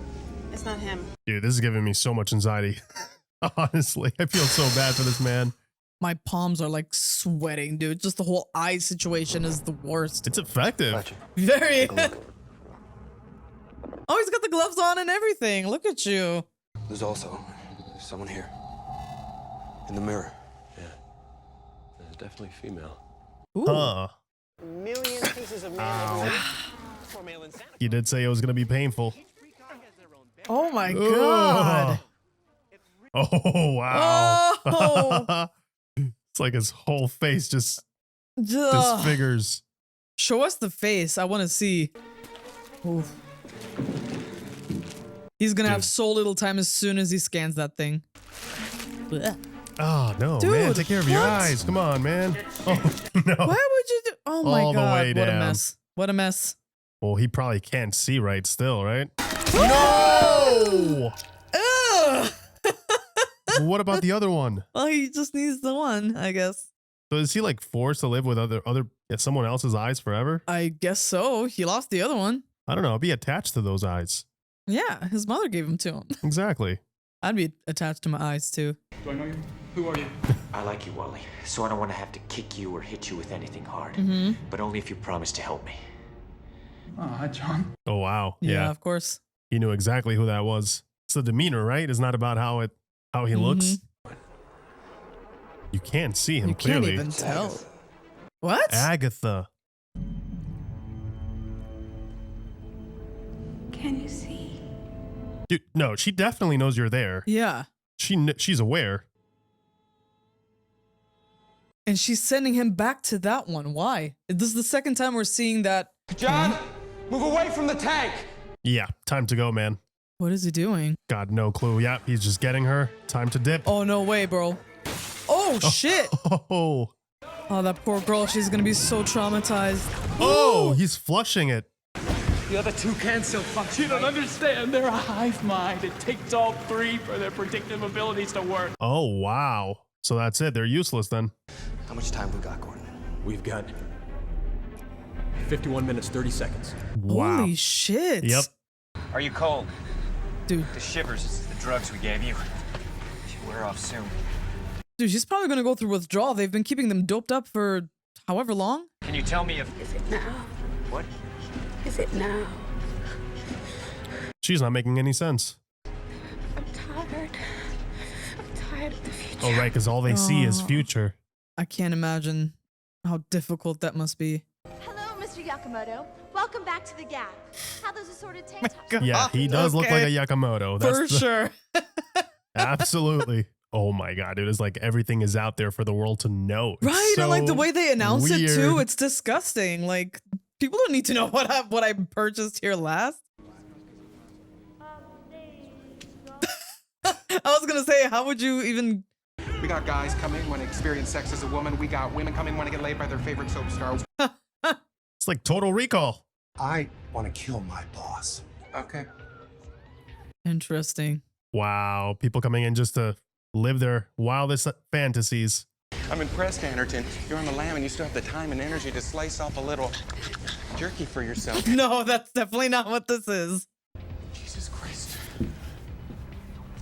It's not him. Dude, this is giving me so much anxiety. Honestly, I feel so bad for this man. My palms are like sweating, dude. Just the whole eye situation is the worst. It's effective. Very. Oh, he's got the gloves on and everything. Look at you. There's also someone here. In the mirror. Yeah. There's definitely female. Ooh. Huh. Million pieces of man. You did say it was going to be painful. Oh my God. Oh, wow. Oh. It's like his whole face just disfigures. Show us the face. I want to see. Oof. He's going to have so little time as soon as he scans that thing. Blech. Oh, no, Dude, man. Take care of your eyes. Come on, man. Oh, no. Why would you do? Oh my All the God. way What a down. mess. What a mess. Well, he probably can't see right still, right? No! Ugh. Well, what about the other one? Well, he just needs the one, I guess. So is he like forced to live with someone else's eyes forever? I guess so. He lost the other one. I don't know. Be attached to those eyes. Yeah, his mother gave him to him. Exactly. I'd be attached to my eyes too. Do I know you? Who are you? I like you, Wally, so I don't want to have to kick you or hit you with anything hard. But only if you promise to help me. Oh, hi, John. Oh, wow. Yeah, of course. He knew exactly who that was. It's the demeanor, right? It's not about how he looks. You can't see him clearly. You can't even tell. What? Agatha. Can you see? Dude, no, she definitely knows you're there. Yeah. She's aware. And she's sending him back to that one. Why? This is the second time we're seeing that. John, move away from the tank. Yeah, time to go, man. What is he doing? Got no clue. Yep, he's just getting her. Time to dip. Oh, no way, bro. Oh, shit. Oh, That poor girl. She's going to be so traumatized. Oh, he's flushing it. The other two can't so function. You don't understand. They're a hive mind. It takes all three for their predictive abilities to work. Oh, wow. So that's it. They're useless then. How much time we got, Gordon? We've got 51 minutes, 30 seconds. Wow. Holy shit. Yep. Are you cold? Dude. The shivers, this is the drugs we gave you. Should wear off soon. Dude, she's probably going to go through withdrawal. They've been keeping them doped up for however long. Can you tell me if... Is it now? What? Is it now? She's not making any sense. I'm tired. I'm tired of the future. Oh, right, because all they see is future. I can't imagine how difficult that must be. Hello, Mr. Yakamoto. Welcome back to the Gap. How those assorted tank tops? Yeah, he does look like a Yakamoto. For sure. Absolutely. Oh my God, dude. It's like everything is out there for the world to know. It's Right, and like the way they announce it too, weird. it's disgusting. Like people don't need to know what I purchased here last. I was gonna say, how would you even? We got guys coming want to experience sex as a woman. We got women coming want to get laid by their favorite soap stars. It's like Total Recall. I want to kill my boss. Okay. Interesting. Wow, people coming in just to live their wildest fantasies. I'm impressed, Anderton. You're on the lam and you still have the time and energy to slice off a little jerky for yourself. No, that's definitely not what this is. Jesus Christ.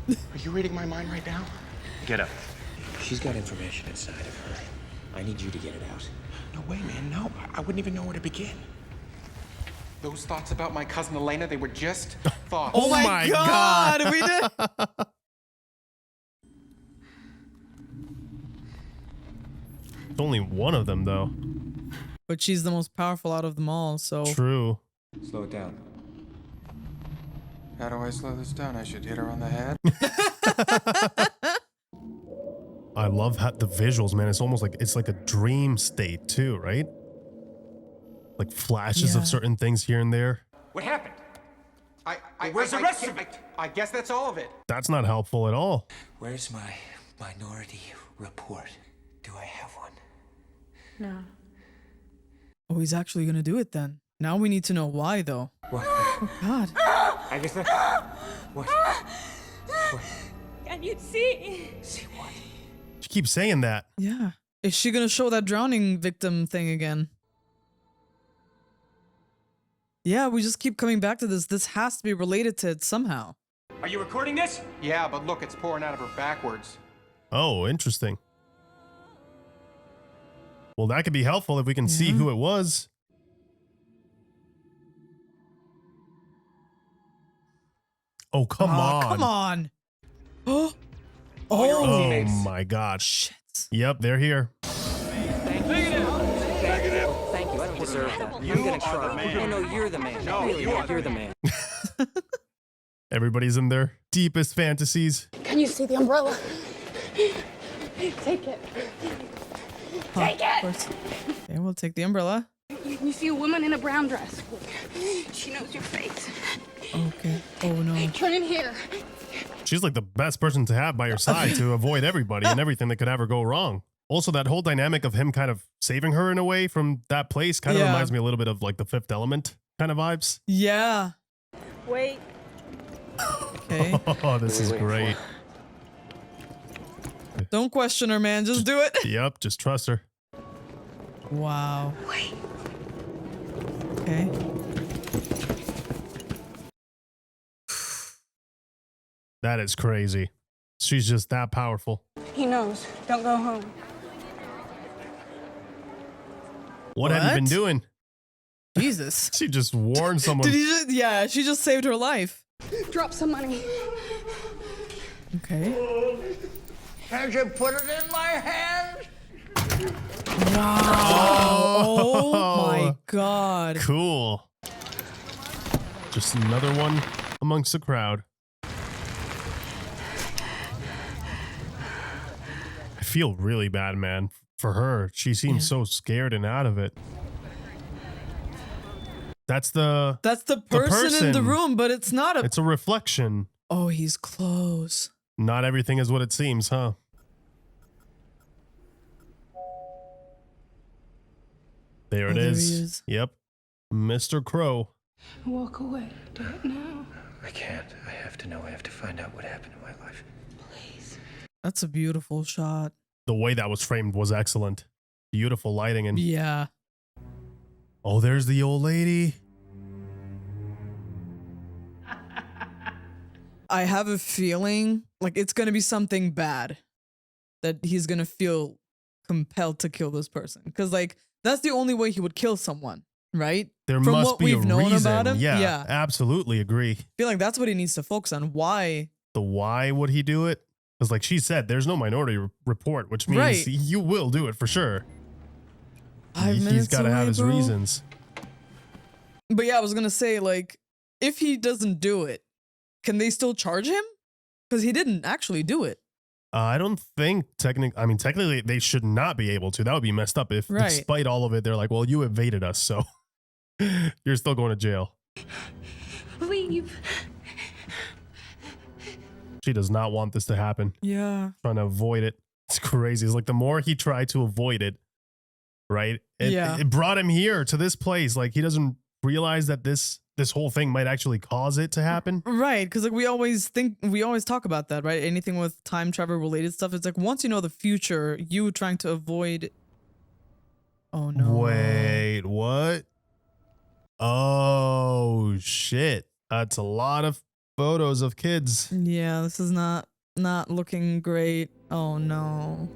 Are you reading my mind right now? Get up. She's got information inside of her. I need you to get it out. No way, man. No. I wouldn't even know where to begin. Those thoughts about my cousin Elena, they were just thoughts. Oh my God. We did. It's only one of them, though. But she's the most powerful out of them all, so. True. Slow it down. How do I slow this down? I should hit her on the head. I love the visuals, man. It's almost like it's like a dream state too, right? Like flashes of certain things here and there. What happened? Where's the rest of it? I guess that's all of it. That's not helpful at all. Where's my minority report? Do I have one? No. Oh, he's actually gonna do it then. Now we need to know why, though. What? Oh God. I guess that. What? Can you see? See what? She keeps saying that. Yeah. Is she gonna show that drowning victim thing again? Yeah, we just keep coming back to this. This has to be related to it somehow. Are you recording this? Yeah, but look, it's pouring out of her backwards. Oh, interesting. Well, that could be helpful if we can see who it was. Oh, come on. Come on. Oh, oh my God. Shit. Yep, they're here. Thank you. I don't deserve that. I'm gonna try. Oh no, you're the man. No, really, you're the man. Everybody's in their deepest fantasies. Can you see the umbrella? Take it. Take it. Okay, we'll take the umbrella. You see a woman in a brown dress. She knows your face. Okay. Oh no. Turn in here. She's like the best person to have by your side to avoid everybody and everything that could ever go wrong. Also, that whole dynamic of him kind of saving her in a way from that place kind of reminds me a little bit of like the Fifth Element kind of vibes. Yeah. Wait. Okay. Oh, this is great. Don't question her, man. Just do it. Yep, just trust her. Wow. Wait. Okay. That is crazy. She's just that powerful. He knows. Don't go home. What have you been doing? Jesus. She just warned someone. Did he just, yeah, she just saved her life. Drop some money. Okay. Can't you put it in my hand? Wow. Oh my God. Cool. Just another one amongst the crowd. I feel really bad, man, for her. She seems so scared and out of it. That's the person in the room, but it's not a. It's a reflection. Oh, he's close. Not everything is what it seems, huh? There it is. He is. Yep. Mr. Crow. Walk away. Do it now. I can't. I have to know. I have to find out what happened in my life. Please. That's a beautiful shot. The way that was framed was excellent. Beautiful lighting and yeah. Oh, there's the old lady. I have a feeling like it's going to be something bad that he's going to feel compelled to kill this person. Because like, that's the only way he would kill someone, right? There From must what be we've a known reason. about him. Yeah, absolutely agree. I feel like that's what he needs to focus on. Why? The why would he do it? Because like she said, there's no minority report, which means Right. you will do it for sure. 5 minutes He's got to have away, his bro. reasons. But yeah, I was going to say like, if he doesn't do it, can they still charge him? Because he didn't actually do it. I don't think technically they should not be able to. That would be messed up if Right. despite all of it, they're like, well, you evaded us, so you're still going to jail. Leave. She does not want this to happen. Yeah. Trying to avoid it. It's crazy. It's like the more he tried to avoid it, right? It brought him here to this place. Like he doesn't realize that this whole thing might actually cause it to happen. Right, because like we always talk about that, right? Anything with time travel related stuff, it's like once you know the future, you trying to avoid. Oh no! Wait, what? Oh shit! That's a lot of photos of kids. Yeah, this is not looking great. Oh no!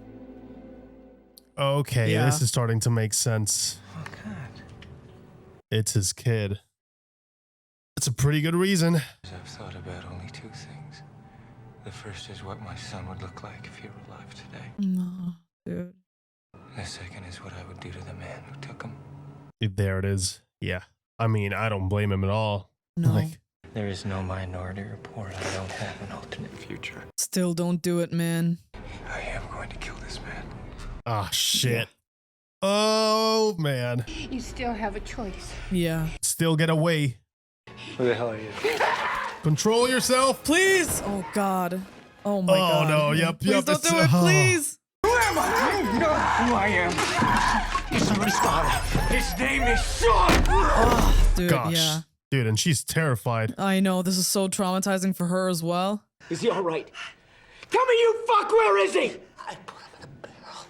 Okay, Yeah. this is starting to make sense. Oh, God. It's his kid. That's a pretty good reason. I've thought about only two things. The first is what my son would look like if he were alive today. No, dude. The second is what I would do to the man who took him. There it is. Yeah. I mean, I don't blame him at all. No. Like, There is no minority report. I don't have an alternate future. Still don't do it, man. I am going to kill this man. ah, shit. Oh, man. You still have a choice. Yeah. Still get away. Who the hell are you? Control yourself. Please. Oh God. Oh my God. Oh, no. Yep. Please don't do it, please. Who am I? You know who I am. He's somebody's father. His name is Sean. Oh, dude, Gosh. yeah. Dude, and she's terrified. I know, this is so traumatizing for her as well. Is he all right? Tell me, you fuck, where is he? I put him in a barrel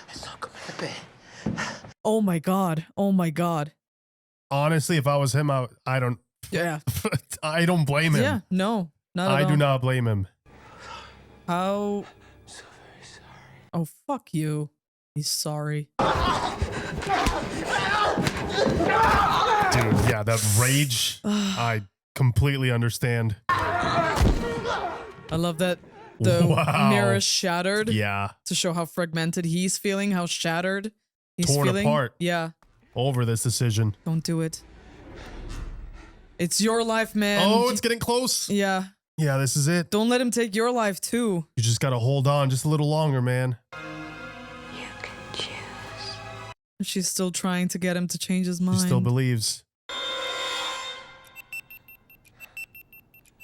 and stuck him in the bed. Oh my God. Oh my God. Honestly, if I was him, I don't Yeah. I don't blame him. Yeah, no. Not at I all. do not blame him. How? So very sorry. Oh, fuck you. He's sorry. Dude, yeah, that rage, I completely understand. I love that the Wow. mirror shattered. Yeah. To show how fragmented he's feeling, how shattered he's Torn feeling. apart. Yeah. Over this decision. Don't do it. It's your life, man. Oh, it's getting close. Yeah. Yeah, this is it. Don't let him take your life too. You just gotta hold on just a little longer, man. You can choose. She's still trying to get him to change his mind. He still believes.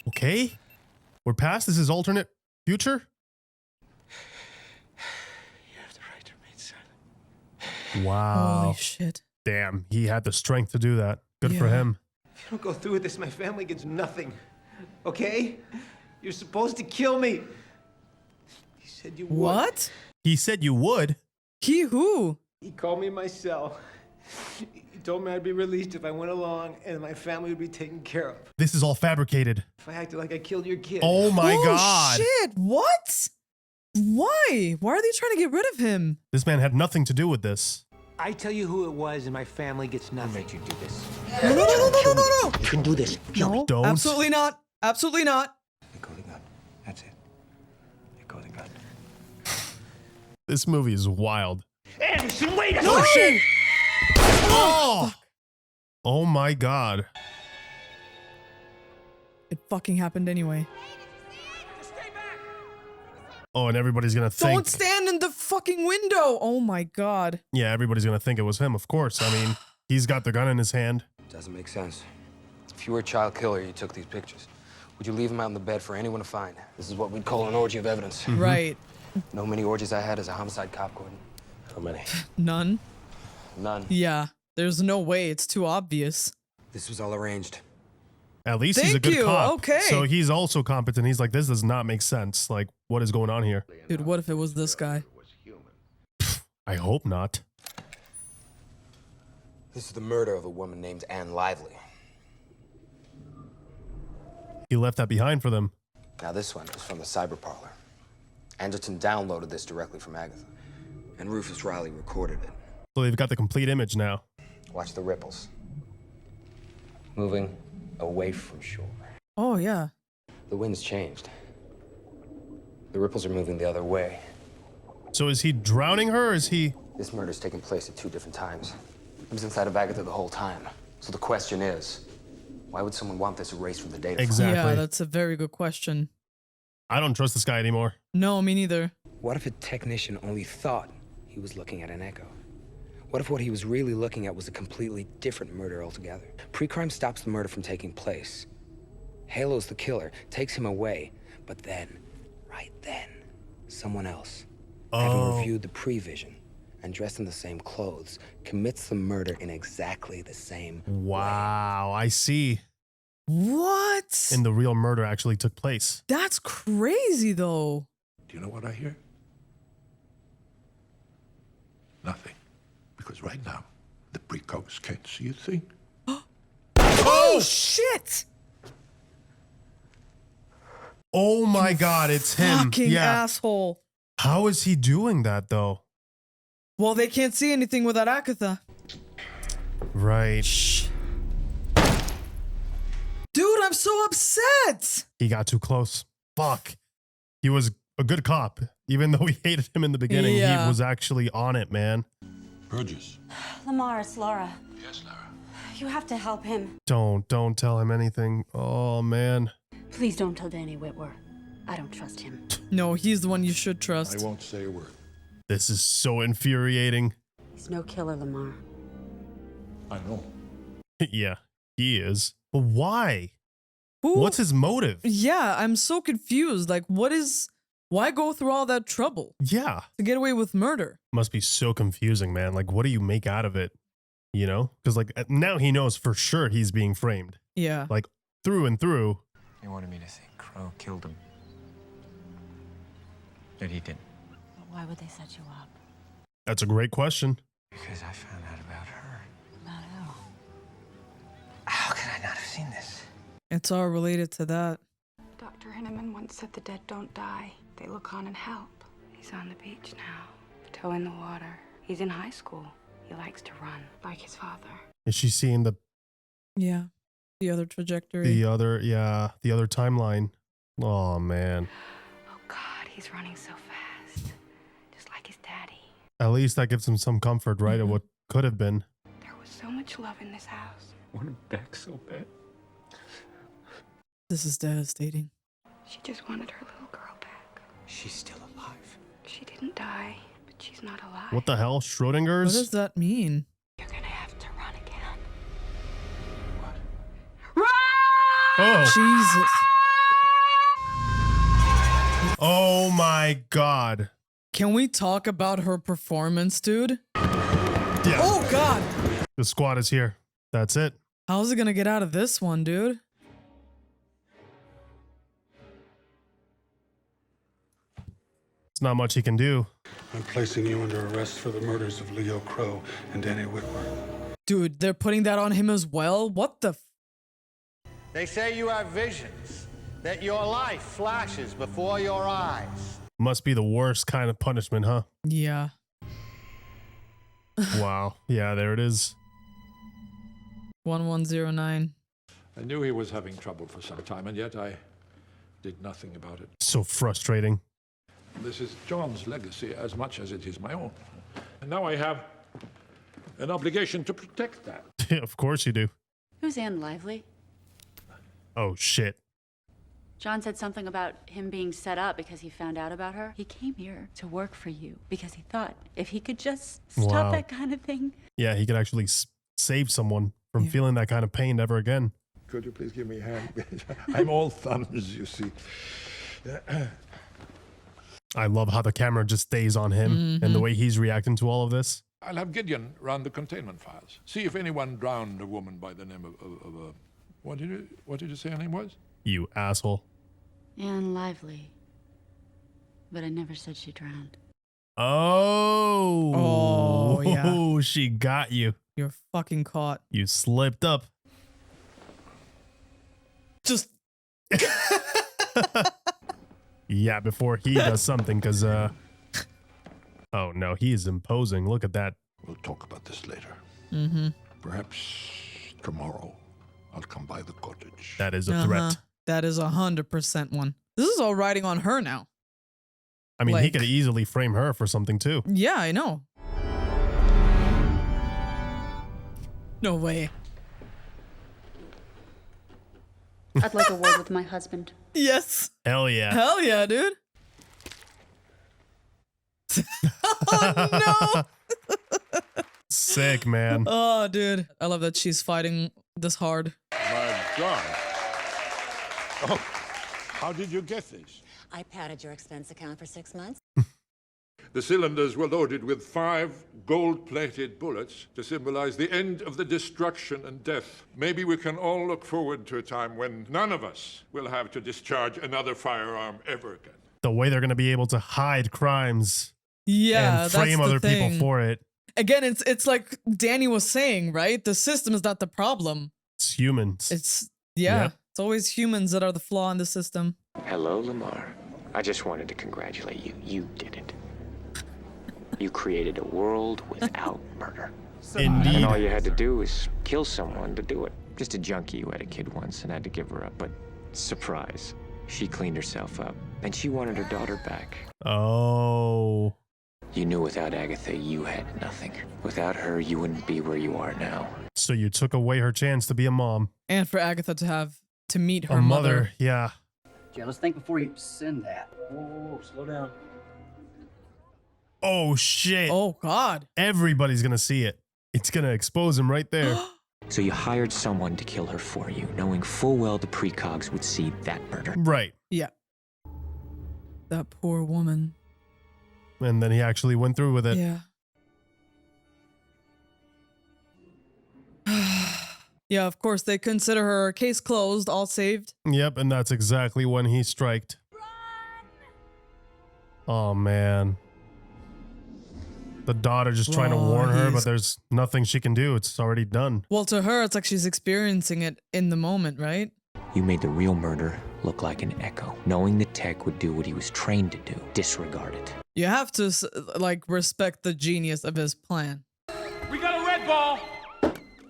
Okay. We're past this is alternate future? You have the right to remain silent. Wow. Holy shit. Damn, he had the strength to do that. Good for Yeah. him. If you don't go through with this, my family gets nothing. Okay? You're supposed to kill me. He said you would. What? He said you would. He who? He called me in my cell. He told me I'd be released if I went along and my family would be taken care of. This is all fabricated. If I acted like I killed your kid. Oh my Oh, god. shit. What? Why? Why are they trying to get rid of him? This man had nothing to do with this. I tell you who it was and my family gets nothing. Made you do this. No, no, no, no, no, no, no. You can do this. No, Don't. absolutely not. Absolutely not. Let go of the gun. That's it. Let go of the gun. This movie is wild. Anderson, wait a Oh second! shit! Oh! Oh my god. It fucking happened anyway. Oh, and everybody's gonna think. Don't stand in the fucking window. Oh my god. Yeah, everybody's gonna think it was him, of course. I mean, he's got the gun in his hand. Doesn't make sense. If you were a child killer, you took these pictures. Would you leave them out in the bed for anyone to find? This is what we'd call an orgy of evidence. Right. Know many orgies I had as a homicide cop, Gordon? How many? None. None. Yeah. There's no way. It's too obvious. This was all arranged. At least he's a Thank good you. cop. Okay. So he's also competent. He's like, this does not make sense. Like, what is going on here? Dude, what if it was this guy? I hope not. This is the murder of a woman named Anne Lively. He left that behind for them. Now this one is from the cyber parlor. Anderton downloaded this directly from Agatha, and Rufus Riley recorded it. So they've got the complete image now. Watch the ripples. Moving away from shore. Oh, yeah. The wind's changed. The ripples are moving the other way. So is he drowning her, or is he... This murder's taken place at 2 different times. He was inside of Agatha the whole time. So the question is, why would someone want this erased from the data? Exactly. Yeah, that's a very good question. I don't trust this guy anymore. No, me neither. What if a technician only thought he was looking at an echo? What if what he was really looking at was a completely different murder altogether? PreCrime stops the murder from taking place. Halo's the killer, takes him away, but then, right then, someone else, having reviewed the pre-vision and dressed in the same clothes, commits the murder in exactly the same Wow, I see. What? And the real murder actually took place. That's crazy, though. Do you know what I hear? Nothing. Because right now, the Precogs can't see a thing. Oh, shit! Oh my God, it's him. Fucking asshole. How is he doing that, though? Well, they can't see anything without Agatha. Right. Shh. Dude, I'm so upset. He got too close. Fuck. He was a good cop. Even though we hated him in the beginning, he was actually on it, man. Burgess. Lamar, it's Laura. Yes, Laura. You have to help him. Don't tell him anything. Oh, man. Please don't tell Danny Whitwer. I don't trust him. No, he's the one you should trust. I won't say a word. This is so infuriating. He's no killer, Lamar. I know. Yeah, he is. But why? Who? What's his motive? Yeah, I'm so confused. Like, why go through all that trouble? Yeah. To get away with murder? Must be so confusing, man. Like, what do you make out of it? You know? Because, like, now he knows for sure he's being framed. Yeah. Like, through and through. They wanted me to think Crow killed him. That he didn't. Why would they set you up? That's a great question. Because I found out about her. About who? How could I not have seen this? It's all related to that. Dr. Hinneman once said the dead don't die. They look on and help. He's on the beach now, toe in the water. He's in high school. He likes to run, like his father. Is she seeing the other trajectory? the other timeline? Oh, man. Oh, God, he's running so fast. Just like his daddy. At least that gives him some comfort, right? Of what could have been. There was so much love in this house. I want him back so bad. This is devastating. She just wanted her little girl back. She's still alive. She didn't die, but she's not alive. What the hell? Schrodinger's? What does that mean? You're gonna have to run again. Oh. Jesus. Oh my God. Can we talk about her performance, dude? Yeah. Oh, God. The squad is here. That's it. How's it gonna get out of this one, dude? It's not much he can do. I'm placing you under arrest for the murders of Leo Crow and Danny Whitwer. Dude, they're putting that on him as well? What the They say you have visions, that your life flashes before your eyes. Must be the worst kind of punishment, huh? Yeah. Wow. Yeah, there it is. 1109. I knew he was having trouble for some time, and yet I did nothing about it. So frustrating. This is John's legacy as much as it is my own. And now I have an obligation to protect that. Of course you do. Who's Anne Lively? Oh, shit. John said something about him being set up because he found out about her. He came here to work for you because he thought if he could just stop Wow. that kind of thing. Yeah, he could actually save someone from feeling that kind of pain ever again. Could you please give me a hand? I'm all thumbs, you see. I love how the camera just stays on him and the way he's reacting to all of this. I'll have Gideon run the containment files. See if anyone drowned a woman by the name of what did you say her name was? You asshole. Anne Lively. But I never said she drowned. Oh, yeah. She got you. You're fucking caught. You slipped up. Just. Yeah, before he does something, because, oh no, he is imposing. Look at that. We'll talk about this later. Mm-hmm. Perhaps tomorrow I'll come by the cottage. That is a threat. That is 100% one. This is all riding on her now. I mean, he could easily frame her for something too. Yeah, I know. No way. I'd like a word with my husband. Yes. Hell yeah. Hell yeah, dude. Oh, no. Sick, man. Oh, dude. I love that she's fighting this hard. My God. Oh, how did you get this? I padded your expense account for 6 months. The cylinders were loaded with 5 gold-plated bullets to symbolize the end of the destruction and death. Maybe we can all look forward to a time when none of us will have to discharge another firearm ever again. The way they're going to be able to hide crimes Yeah, and frame that's the other people thing. for it. Again, it's like Danny was saying, right? The system is not the problem. It's humans. It's Yeah. It's always humans that are the flaw in the system. Hello, Lamar. I just wanted to congratulate you. You did it. You created a world without murder. Indeed. And all you had to do was kill someone to do it. Just a junkie who had a kid once and had to give her up. But surprise, she cleaned herself up. And she wanted her daughter back. Oh. You knew without Agatha, you had nothing. Without her, you wouldn't be where you are now. So you took away her chance to be a mom. And for Agatha to meet her A mother. mother, yeah. Yeah, let's think before you send that. Whoa, slow down. Oh, shit. Oh, God. Everybody's going to see it. It's going to expose him right there. So you hired someone to kill her for you, knowing full well the Precogs would see that murder. Right. Yeah. That poor woman. And then he actually went through with it. Yeah. Yeah, of course, they consider her case closed, all saved. Yep, and that's exactly when he striked. Oh, man. The daughter just trying to warn her, but there's nothing she can do. It's already done. Well, to her, it's like she's experiencing it in the moment, right? You made the real murder look like an echo, knowing the tech would do what he was trained to do, disregard it. You have to, like, respect the genius of his plan. We got a red ball!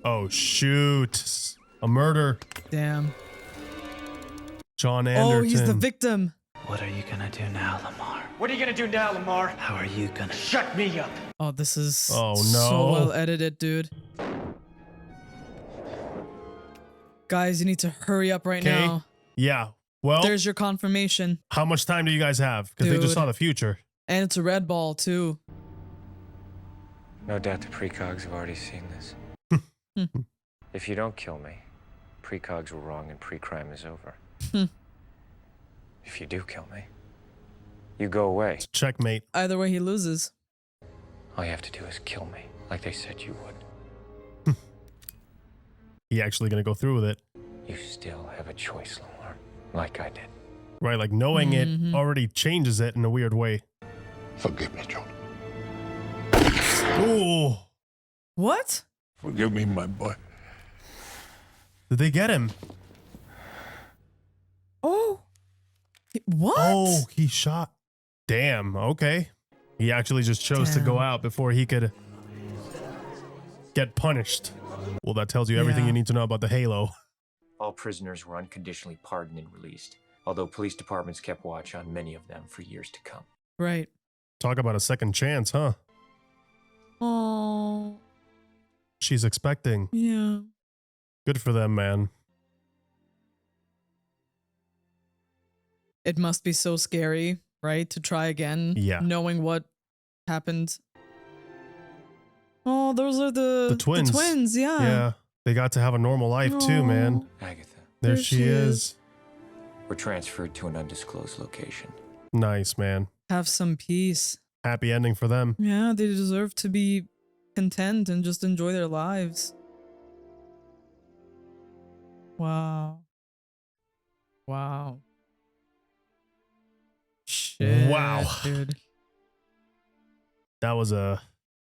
Oh, shoot. A murder. Damn. John Anderton. Oh, he's the victim. What are you gonna do now, Lamar? What are you gonna do now, Lamar? How are you gonna shut me up? Oh, this is so well edited, dude. Guys, you need to hurry up right now. Yeah. Well, there's your confirmation. How much time do you guys have? Because they just saw the future. And it's a red ball, too. No doubt the Precogs have already seen this. If you don't kill me, Precogs were wrong and PreCrime is over. If you do kill me, you go away. It's checkmate. Either way, he loses. All you have to do is kill me, like they said you would. He actually going to go through with it. You still have a choice, Lamar, like I did. Right, like knowing it already changes it in a weird way. Forgive me, John. Ooh. What? Forgive me, my boy. Did they get him? Oh. What? Oh, he shot. Damn, okay. He actually just chose to go out before he could get punished. Well, that tells you everything you need to know about the Halo. All prisoners were unconditionally pardoned and released, although police departments kept watch on many of them for years to come. Right. Talk about a second chance, huh? Oh. She's expecting. Yeah. Good for them, man. It must be so scary, right? To try again. Yeah. Knowing what happened. Oh, those are the twins. The twins, yeah. Yeah. They got to have a normal life too, man. Agatha. There she is. We're transferred to an undisclosed location. Nice, man. Have some peace. Happy ending for them. Yeah, they deserve to be content and just enjoy their lives. Wow. Wow. Shit. Wow. Dude. That was a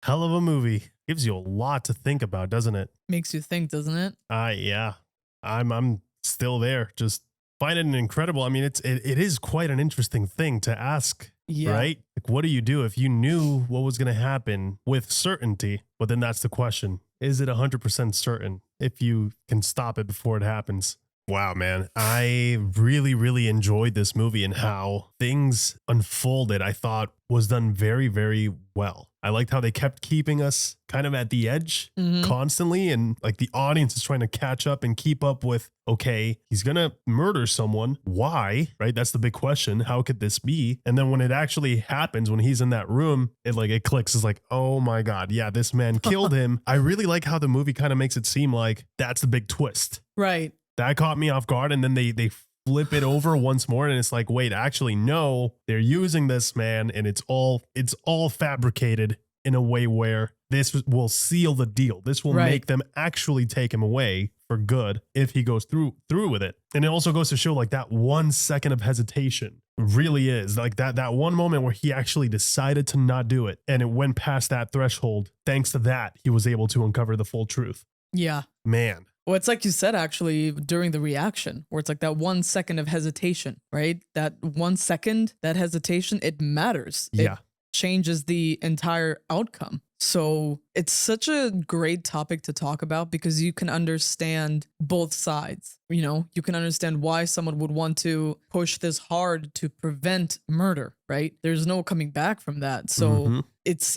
hell of a movie. Gives you a lot to think about, doesn't it? Makes you think, doesn't it? Yeah. I'm still there. Just find it incredible. I mean, it is quite an interesting thing to ask, right? Like, what do you do if you knew what was going to happen with certainty? But then that's the question. Is it 100% certain if you can stop it before it happens? Wow, man. I really, really enjoyed this movie and how things unfolded. I thought was done very, very well. I liked how they kept keeping us kind of at the edge constantly. And like the audience is trying to catch up and keep up with, okay, he's going to murder someone. Why? Right? That's the big question. How could this be? And then when it actually happens, when he's in that room, it clicks. It's like, oh my God. Yeah, this man killed him. I really like how the movie kind of makes it seem like that's the big twist. Right. That caught me off guard. And then they flip it over once more. And it's like, wait, actually, no, they're using this man and it's all fabricated in a way where this will seal the deal. This will make them actually take him away for good if he goes through with it. And it also goes to show like that 1 second of hesitation really is like that one moment where he actually decided to not do it. And it went past that threshold. Thanks to that, he was able to uncover the full truth. Yeah. Man. Well, it's like you said, actually, during the reaction, where it's like that 1 second of hesitation, right? That 1 second, that hesitation, it matters. Yeah. It changes the entire outcome. So it's such a great topic to talk about because you can understand both sides. You know, you can understand why someone would want to push this hard to prevent murder, right? There's no coming back from that. So it's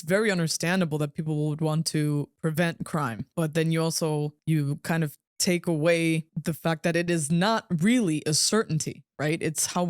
very understandable that people would want to prevent crime. But then you kind of take away the fact that it is not really a certainty, right? It's how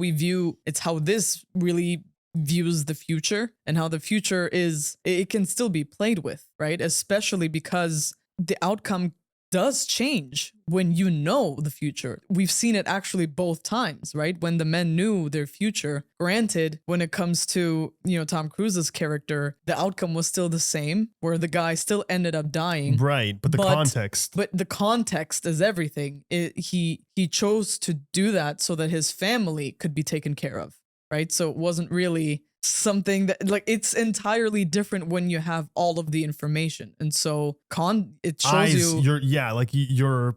this really views the future and how the future it can still be played with, right? Especially because the outcome does change when you know the future. We've seen it actually both times, right? When the men knew their future, granted, when it comes to, Tom Cruise's character, the outcome was still the same, where the guy still ended up dying. Right, but the context. But the context is everything. He chose to do that so that his family could be taken care of. Right. So it wasn't really something that it's entirely different when you have all of the information. And so it shows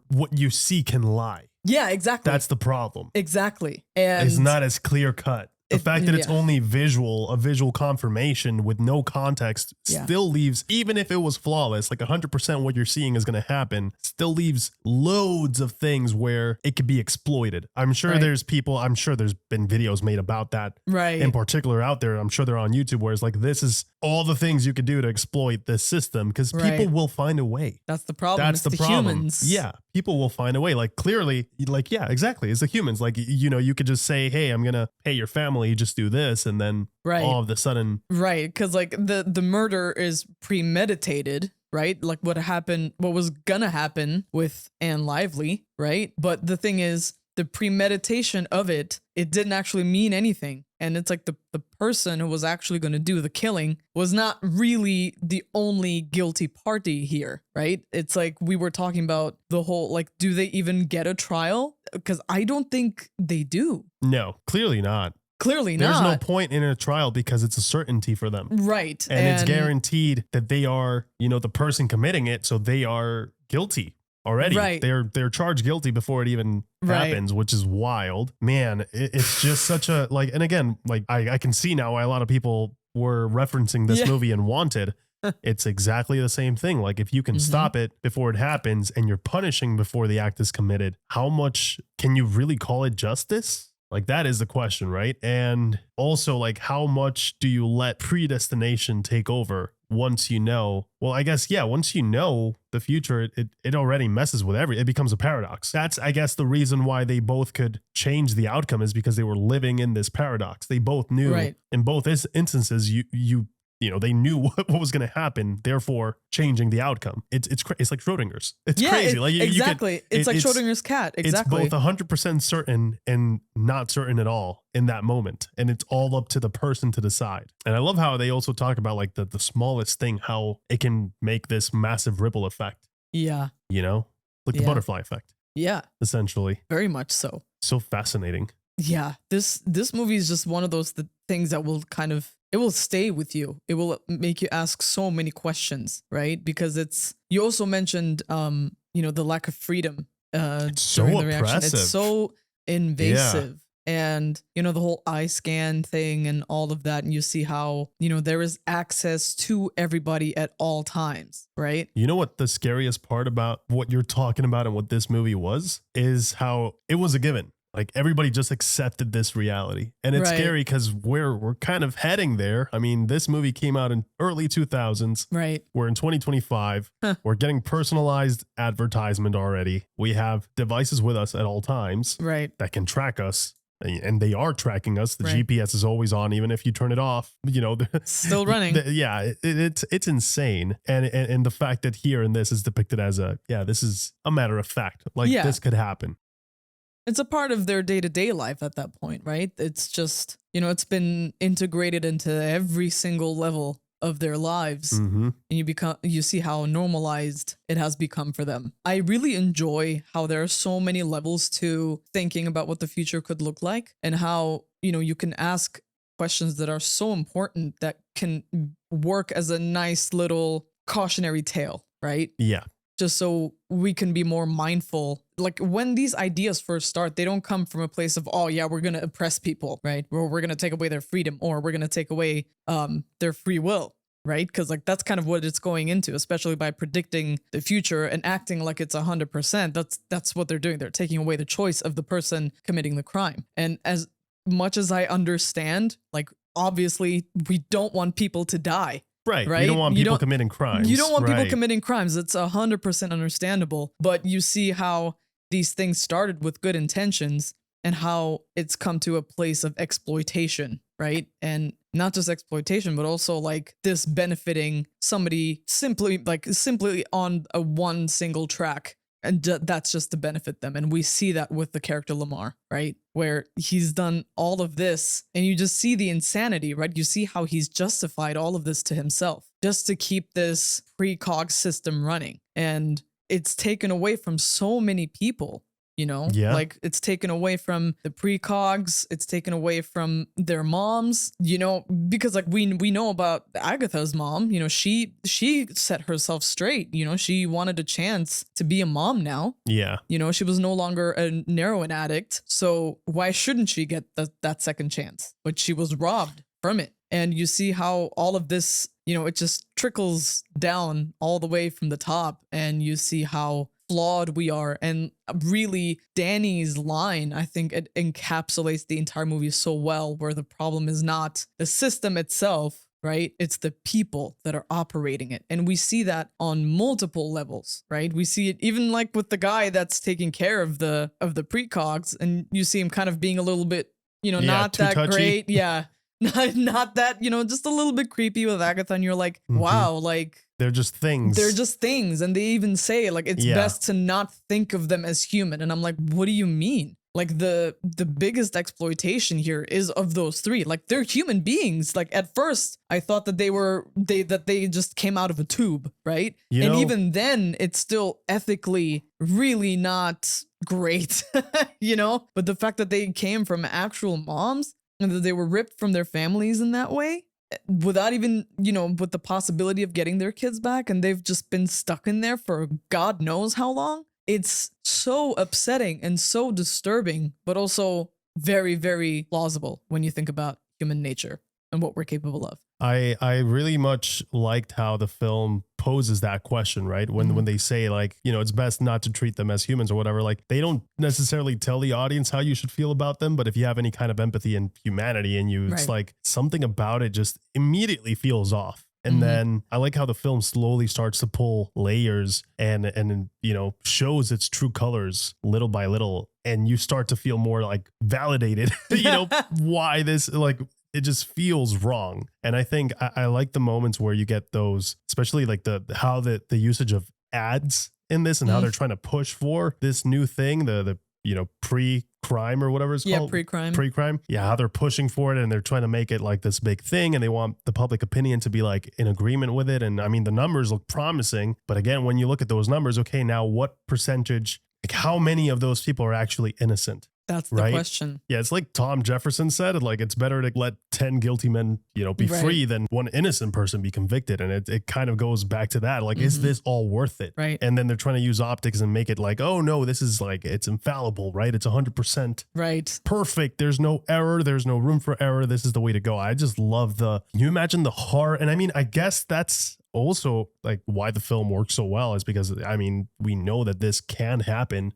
what you see can lie. Yeah, exactly. That's the problem. Exactly. And it's not as clear cut. The fact that it's only a visual confirmation with no context still leaves, even if it was flawless, like 100% what you're seeing is going to happen, still leaves loads of things where it could be exploited. I'm sure there's been videos made about that in particular out there. I'm sure they're on YouTube where it's like, this is all the things you could do to exploit this system because people will find a way. That's the problem. That's the problem. Humans. Yeah. People will find a way. Like clearly, exactly. It's the humans. Like, you could just say, hey, I'm going to pay your family. You just do this. And then all of a sudden. Right. Because like the murder is premeditated, right? Like what was going to happen with Anne Lively. Right. But the thing is, the premeditation of it didn't actually mean anything. And it's like the person who was actually going to do the killing was not really the only guilty party here, right? It's like we were talking about the whole, like, do they even get a trial? Because I don't think they do. No, clearly not. Clearly There's not. no point in a trial because it's a certainty for them. Right. And it's guaranteed that they are, the person committing it. So they are guilty. Already, they're charged guilty before it even happens, which is wild. Man, it's just such a and again, I can see now why a lot of people were referencing this movie in Wanted. It's exactly the same thing. Like if you can stop it before it happens and you're punishing before the act is committed, how much can you really call it justice? Like that is the question, right? And also like how much do you let predestination take over? Once you know, once you know the future, it already messes with it becomes a paradox. That's, I guess, the reason why they both could change the outcome is because they were living in this paradox. They both knew in both instances, you they knew what was going to happen, therefore changing the outcome. It's like Schrodinger's. It's crazy. Exactly. It's like Schrodinger's cat. Exactly. It's both 100% certain and not certain at all in that moment. And it's all up to the person to decide. And I love how they also talk about like the smallest thing, how it can make this massive ripple effect. Yeah. Like the butterfly effect. Yeah. Essentially. Very much so. So fascinating. Yeah. This movie is just one of those things that will it will stay with you. It will make you ask so many questions, right? Because you also mentioned, the lack of freedom it's so during the reaction. oppressive. It's so invasive. Yeah. And, the whole eye scan thing and all of that. And you see how, there is access to everybody at all times, right? You know what the scariest part about what you're talking about and what this movie was is how it was a given. Like everybody just accepted this reality. And it's scary because we're kind of heading there. I mean, this movie came out in early 2000s. Right. We're in 2025. We're getting personalized advertisement already. We have devices with us at all times. Right. That can track us. And they are tracking us. The GPS is always on, even if you turn it off. Still running. It's insane. And the fact that here in this is depicted as this is a matter of fact. Like this could happen. It's a part of their day-to-day life at that point, right? It's just, it's been integrated into every single level of their lives. Mm-hmm. And you see how normalized it has become for them. I really enjoy how there are so many levels to thinking about what the future could look like, and how, you can ask questions that are so important that can work as a nice little cautionary tale, right? Yeah. Just so we can be more mindful. Like when these ideas first start, they don't come from a place of, oh yeah, we're going to oppress people, right? Or we're going to take away their freedom, or we're going to take away their free will, right? Because like that's kind of what it's going into, especially by predicting the future and acting like it's 100%. That's what they're doing. They're taking away the choice of the person committing the crime. And as much as I understand, like obviously we don't want people to die. Right. You don't want people committing crimes. You don't want people committing crimes. It's 100% understandable. But you see how these things started with good intentions and how it's come to a place of exploitation, right? And not just exploitation, but also like this benefiting somebody simply on a one single track. And that's just to benefit them. And we see that with the character Lamar, right? Where he's done all of this and you just see the insanity, right? You see how he's justified all of this to himself just to keep this Precogs system running. And it's taken away from so many people, like it's taken away from the Precogs. It's taken away from their moms, because like we know about Agatha's mom, she set herself straight, she wanted a chance to be a mom now. Yeah. She was no longer a heroin addict. So why shouldn't she get that second chance? But she was robbed from it. And you see how all of this, it just trickles down all the way from the top, and you see how flawed we are. And really Danny's line, I think it encapsulates the entire movie so well, where the problem is not the system itself, right? It's the people that are operating it. And we see that on multiple levels, right? We see it even like with the guy that's taking care of the Precogs, and you see him kind of being a little bit, not that touchy. great. Yeah. Not that, just a little bit creepy with Agatha, and you're like, wow, like they're just things. They're just things. And they even say like, it's best to not think of them as human. And I'm like, what do you mean? Like the biggest exploitation here is of those three. Like they're human beings. Like at first I thought that they just came out of a tube, right? And even then it's still ethically really not great, but the fact that they came from actual moms and that they were ripped from their families in that way, without even, with the possibility of getting their kids back, and they've just been stuck in there for God knows how long. It's so upsetting and so disturbing, but also very, very plausible when you think about human nature and what we're capable of. I really much liked how the film poses that question, right? When they say like, it's best not to treat them as humans or whatever, like they don't necessarily tell the audience how you should feel about them. But if you have any kind of empathy and humanity in you, it's like something about it just immediately feels off. And then I like how the film slowly starts to pull layers and shows its true colors little by little. And you start to feel more like validated, why this, like, just feels wrong. And I think I like the moments where you get those, especially like how the usage of ads in this and how they're trying to push for this new thing, the pre-crime or whatever it's called. Pre-crime. Pre-crime. Yeah, how they're pushing for it and they're trying to make it like this big thing and they want the public opinion to be like in agreement with it. And I mean, the numbers look promising, but again, when you look at those numbers, okay, now what percentage, like how many of those people are actually innocent? That's the question. Yeah, it's like Tom Jefferson said, like it's better to let 10 guilty men, be free than one innocent person be convicted. And it kind of goes back to that. Like, is this all worth it? Right. And then they're trying to use optics and make it like, oh no, this is like, it's infallible, right? It's 100% perfect. There's no error. There's no room for error. This is the way to go. I just love can you imagine the horror? And I mean, I guess that's also like why the film works so well is because I mean we know that this can happen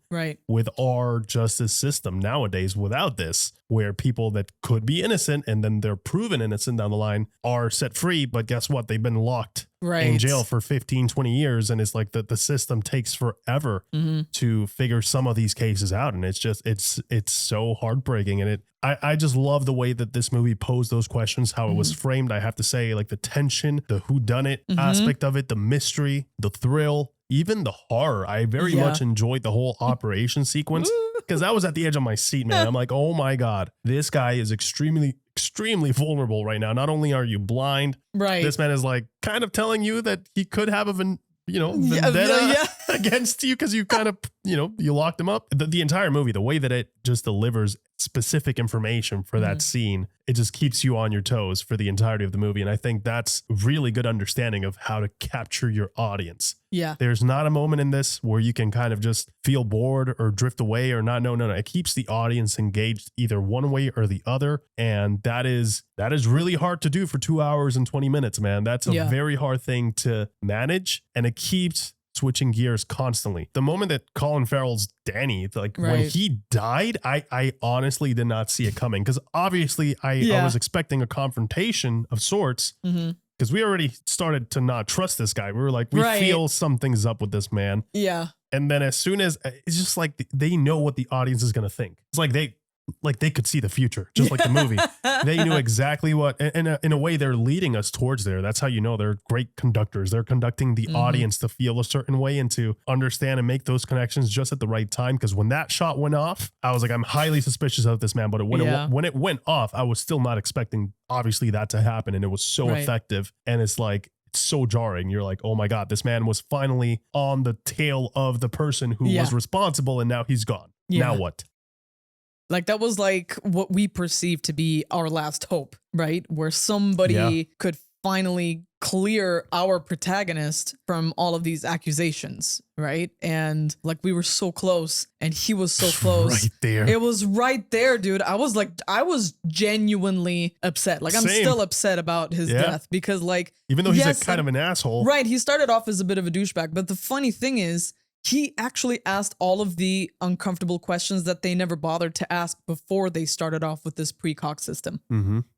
with our justice system nowadays without this, where people that could be innocent and then they're proven innocent down the line are set free, but guess what, they've been locked in jail for 15-20 years, and it's like the system takes forever to figure some of these cases out, and it's just it's so heartbreaking. And I just love the way that this movie posed those questions, how it was framed. I have to say, like the tension, the whodunit aspect of it, the mystery, the thrill, even the horror. I very much enjoyed the whole operation sequence because I was at the edge of my seat, man. I'm like, oh my God, this guy is extremely vulnerable right now. Not only are you blind, this man is like kind of telling you that he could have a vendetta against you because you kind of, you locked him up. The entire movie, the way that it just delivers specific information for that scene, it just keeps you on your toes for the entirety of the movie. And I think that's really good understanding of how to capture your audience. Yeah. There's not a moment in this where you can kind of just feel bored or drift away or not. No. It keeps the audience engaged either one way or the other. And that is really hard to do for 2 hours and 20 minutes, man. That's a very hard thing to manage. And it keeps switching gears constantly. The moment that Colin Farrell's Danny, like when he died, I honestly did not see it coming. Because obviously I was expecting a confrontation of sorts. Because we already started to not trust this guy. We were like, we feel something's up with this man. Yeah. And then as soon as it's just like they know what the audience is going to think. It's like they could see the future, just like the movie. They knew exactly what, and in a way they're leading us towards there. That's how you know they're great conductors. They're conducting the audience to feel a certain way and to understand and make those connections just at the right time. Because when that shot went off, I was like, I'm highly suspicious of this man. But when it went off, I was still not expecting, obviously, that to happen. And it was so effective. And it's like, it's so jarring. You're like, oh my God, this man was finally on the tail of the person who was responsible. And now he's gone. Now what? Like that was like what we perceived to be our last hope, right? Where somebody could finally clear our protagonist from all of these accusations, right? And like we were so close and he was so close. Right there. It was right there, dude. I was genuinely upset. Like I'm still upset about his death because like, even though he's a kind of an asshole. Right. He started off as a bit of a douchebag. But the funny thing is, he actually asked all of the uncomfortable questions that they never bothered to ask before they started off with this precog system,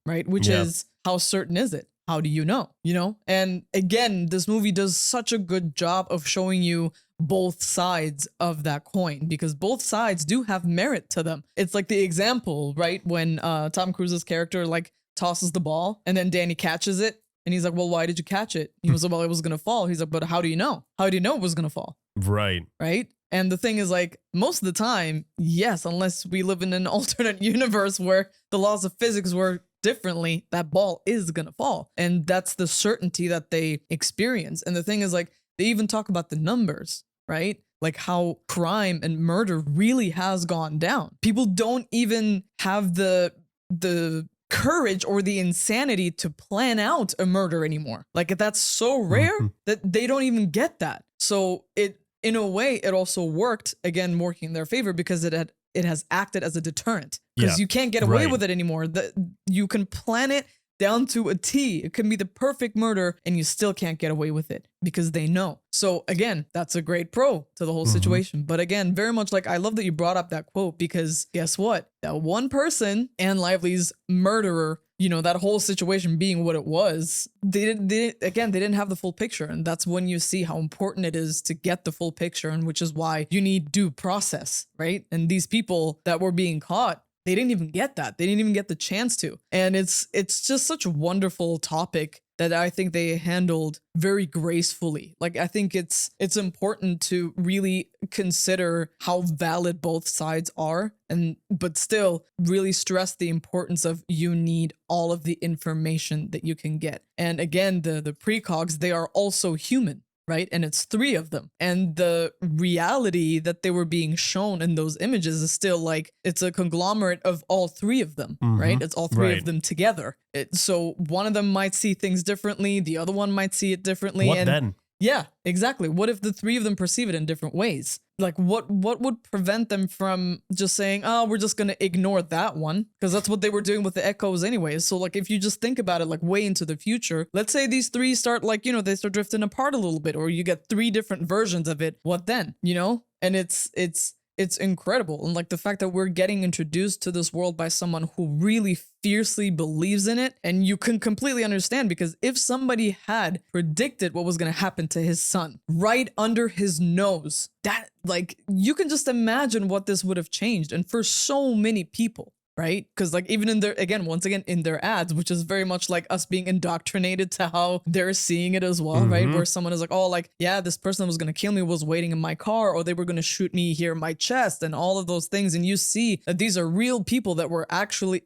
right? Which is, how certain is it? How do you know? And again, this movie does such a good job of showing you both sides of that coin because both sides do have merit to them. It's like the example, right? When Tom Cruise's character like tosses the ball and then Danny catches it. And he's like, well, why did you catch it? He was like, well, it was going to fall. He's like, but how do you know? How do you know it was going to fall? Right. Right. And the thing is like, most of the time, yes, unless we live in an alternate universe where the laws of physics work differently, that ball is going to fall. And that's the certainty that they experience. And the thing is like, they even talk about the numbers, right? Like how crime and murder really has gone down. People don't even have the courage or the insanity to plan out a murder anymore. Like that's so rare that they don't even get that. So it, in a way, it also worked, again, working in their favor because it has acted as a deterrent because you can't get away with it anymore. You can plan it down to a T. It can be the perfect murder and you still can't get away with it because they know. So again, that's a great pro to the whole situation. But again, very much like, I love that you brought up that quote because guess what? That one person, Anne Lively's murderer, that whole situation being what it was, they didn't have the full picture. And that's when you see how important it is to get the full picture, and which is why you need due process, right? And these people that were being caught they didn't even get that. They didn't even get the chance to. And it's just such a wonderful topic that I think they handled very gracefully. Like, I think it's important to really consider how valid both sides are, but still really stress the importance of you need all of the information that you can get. And again, the precogs, they are also human, right? And it's 3 of them. And the reality that they were being shown in those images is still like, it's a conglomerate of all 3 of them, right? It's all 3 of them together. So one of them might see things differently. The other one might see it differently. What then? Yeah, exactly. What if the 3 of them perceive it in different ways? Like, what would prevent them from just saying, oh, we're just going to ignore that one? Because that's what they were doing with the echoes anyways. So, like, if you just think about it, like, way into the future, let's say these 3 start, like, they start drifting apart a little bit, or you get 3 different versions of it. What then? And it's incredible. And like the fact that we're getting introduced to this world by someone who really fiercely believes in it. And you can completely understand, because if somebody had predicted what was going to happen to his son right under his nose, that, like, you can just imagine what this would have changed. And for so many people, right? Because like even in their, once again, in their ads, which is very much like us being indoctrinated to how they're seeing it as well, right? Where someone is like, oh, like, yeah, this person that was going to kill me was waiting in my car, or they were going to shoot me here in my chest, and all of those things. And you see that these are real people that were actually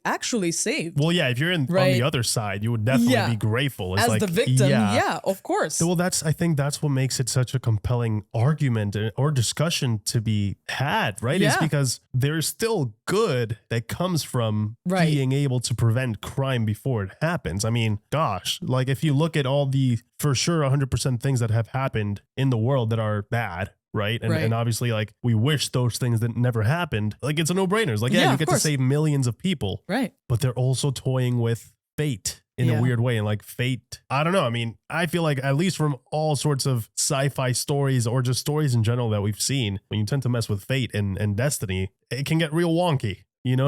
saved. Well, yeah, if you're on the other side, you would definitely be grateful. It's as like, the victim, yeah, of course. Well, I think that's what makes it such a compelling argument or discussion to be had, right? Is because there's still good that comes from being able to prevent crime before it happens. I mean, gosh, like if you look at all the, for sure, 100% things that have happened in the world that are bad, right? And obviously, like, we wish those things that never happened. Like, it's a no-brainer. It's like, you get to save millions of people. Right. But they're also toying with fate in a weird way. And like fate, I don't know. I mean, I feel like at least from all sorts of sci-fi stories or just stories in general that we've seen, when you tend to mess with fate and destiny, it can get real wonky.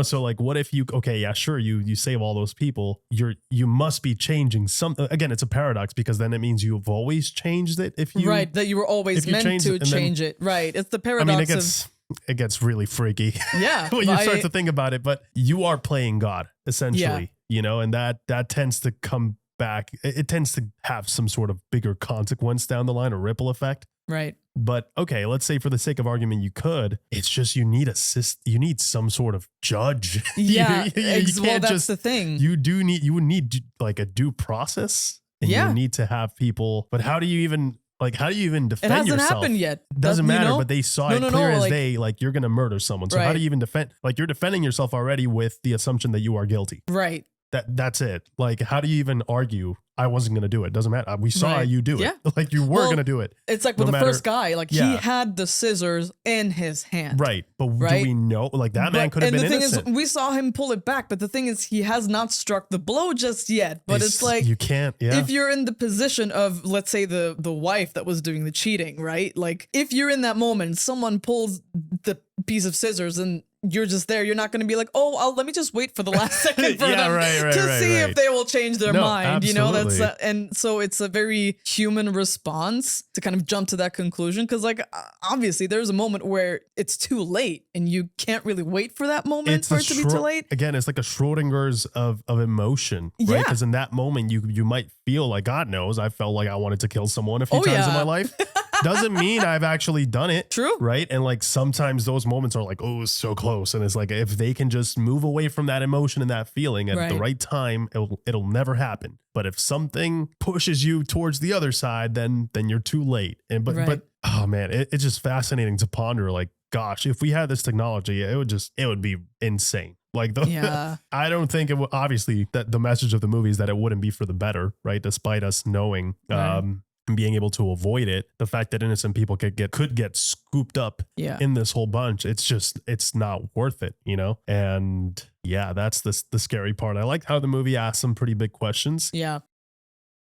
So like, what if you save all those people, you must be changing something. Again, it's a paradox, because then it means you've always changed it. If you that you were always meant to change it. Right. It's the paradox. I mean, it gets really freaky. Yeah. when you start to think about it, but you are playing God essentially, and that tends to come back. It tends to have some sort of bigger consequence down the line, or ripple effect. Right. But okay, let's say for the sake of argument, you could. It's just you need some sort of judge. Yeah, you can't that's the thing. You would need like a due process, and you need to have people. But how do you even defend yourself? It hasn't happened yet. Doesn't matter, but they saw it clear as day. Like, you're gonna murder someone. So how do you even defend? Like, you're defending yourself already with the assumption that you are guilty. Right. That's it. Like, how do you even argue? I wasn't going to do it. Doesn't matter. We saw you do it. Like, you were going to do it. It's like with the first guy, like he had the scissors in his hand. Right. But do we know? Like, that man could have been innocent. And the thing is, we saw him pull it back. But the thing is, he has not struck the blow just yet. But it's like, you can't. Yeah. If you're in the position of, let's say, the wife that was doing the cheating, right? Like, if you're in that moment, someone pulls the piece of scissors and you're just there, you're not going to be like, oh, let me just wait for the last second for them to see if they will change their mind. Absolutely. And so it's a very human response to kind of jump to that conclusion. Cause like, obviously there's a moment where it's too late and you can't really wait for that moment for it to be too late. Again, it's like a Schrodinger's of emotion, right? Yeah. Cause in that moment you might feel like, God knows, I felt like I wanted to kill someone a few times in my life. Doesn't mean I've actually done it. True. Right. And like, sometimes those moments are like, oh, it's so close. And it's like, if they can just move away from that emotion and that feeling at the right time, it'll never happen. But if something pushes you towards the other side, then you're too late. And but oh man, it's just fascinating to ponder. Like, gosh, if we had this technology, it would be insane. Like, I don't think it would. Obviously, that the message of the movie is that it wouldn't be for the better, right? Despite us knowing, and being able to avoid it, the fact that innocent people could get scooped up in this whole bunch, it's not worth it, And yeah, that's the scary part. I like how the movie asks some pretty big questions. Yeah.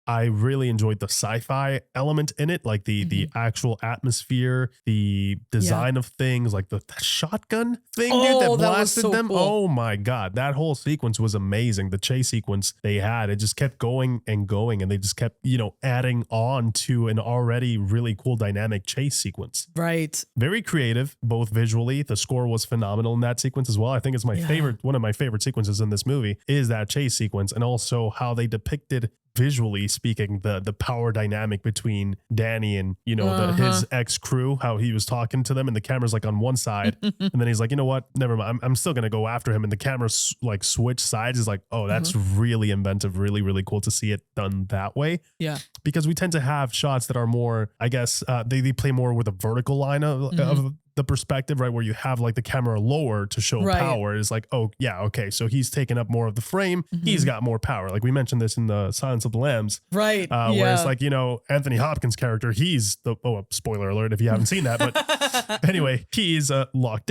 I really enjoyed the sci-fi element in it, like the actual atmosphere, the design of things, like the shotgun thing, dude, that that was blasted so them. cool. Oh my God. That whole sequence was amazing. The chase sequence they had, it just kept going and going, and they just kept, adding on to an already really cool dynamic chase sequence. Right. Very creative, both visually. The score was phenomenal in that sequence as well. I think it's my favorite, one of my favorite sequences in this movie is that chase sequence, and also how they depicted, visually speaking, the power dynamic between Danny and his ex crew, how he was talking to them, and the camera's like on one side, and then he's like, you know what, never mind, I'm still gonna go after him, and the camera's like switch sides. Is like, oh, that's really inventive, really, really cool to see it done that way. Yeah, because we tend to have shots that are more, I guess, they play more with a vertical line of the perspective, right, where you have like the camera lower to show power. It's like, oh yeah, okay, so he's taking up more of the frame, he's got more power. Like we mentioned this in the Silence of the Lambs, right? Whereas like, Anthony Hopkins' character, he's the spoiler alert if you haven't seen that, but anyway, he's locked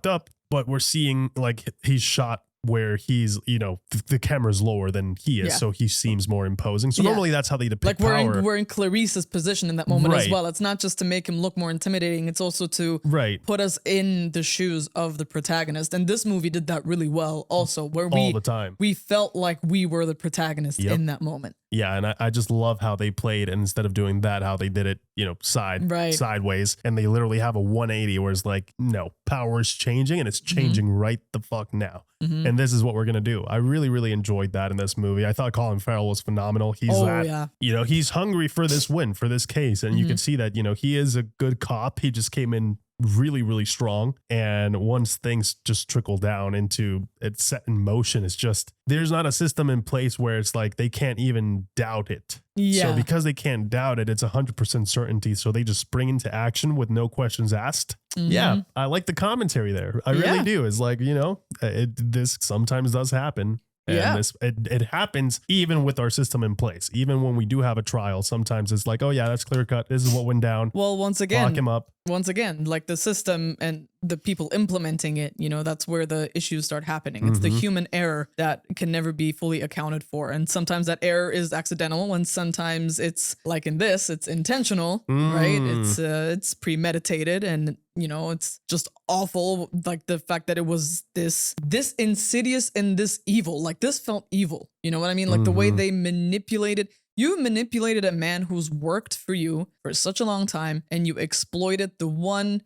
up, but we're seeing like he's shot where he's, the camera's lower than he is, so he seems more imposing. So normally that's how they depict power. We're in Clarice's position in that moment as well. It's not just to make him look more intimidating, it's also to put us in the shoes of the protagonist. And this movie did that really well also, where all the time we felt like we were the protagonist in that moment. Yeah, and I just love how they played, and instead of doing that, how they did it, sideways, and they literally have a 180 where it's like, no, power is changing, and it's changing right the fuck now. And this is what we're gonna do. I really, really enjoyed that in this movie. I thought Colin Farrell was phenomenal. He's he's hungry for this win, for this case, and you can see that, he is a good cop. He just came in really, really strong, and once things just trickle down into it's set in motion, it's just, there's not a system in place where it's like they can't even doubt it. So because they can't doubt it, it's 100% certainty, so they just spring into action with no questions asked. Yeah, I like the commentary there. I really do. It's like, this sometimes does happen. And it happens even with our system in place. Even when we do have a trial, sometimes it's like, oh yeah, that's clear cut. This is what went down. Well, once again, lock him up. Once again, like the system and the people implementing it, that's where the issues start happening. It's the human error that can never be fully accounted for. And sometimes that error is accidental, and sometimes it's like in this, it's intentional, right? It's premeditated, and it's just awful. Like the fact that it was this insidious and this evil, like this felt evil. You know what I mean? Like the way they manipulated. You manipulated a man who's worked for you for such a long time, and you exploited the one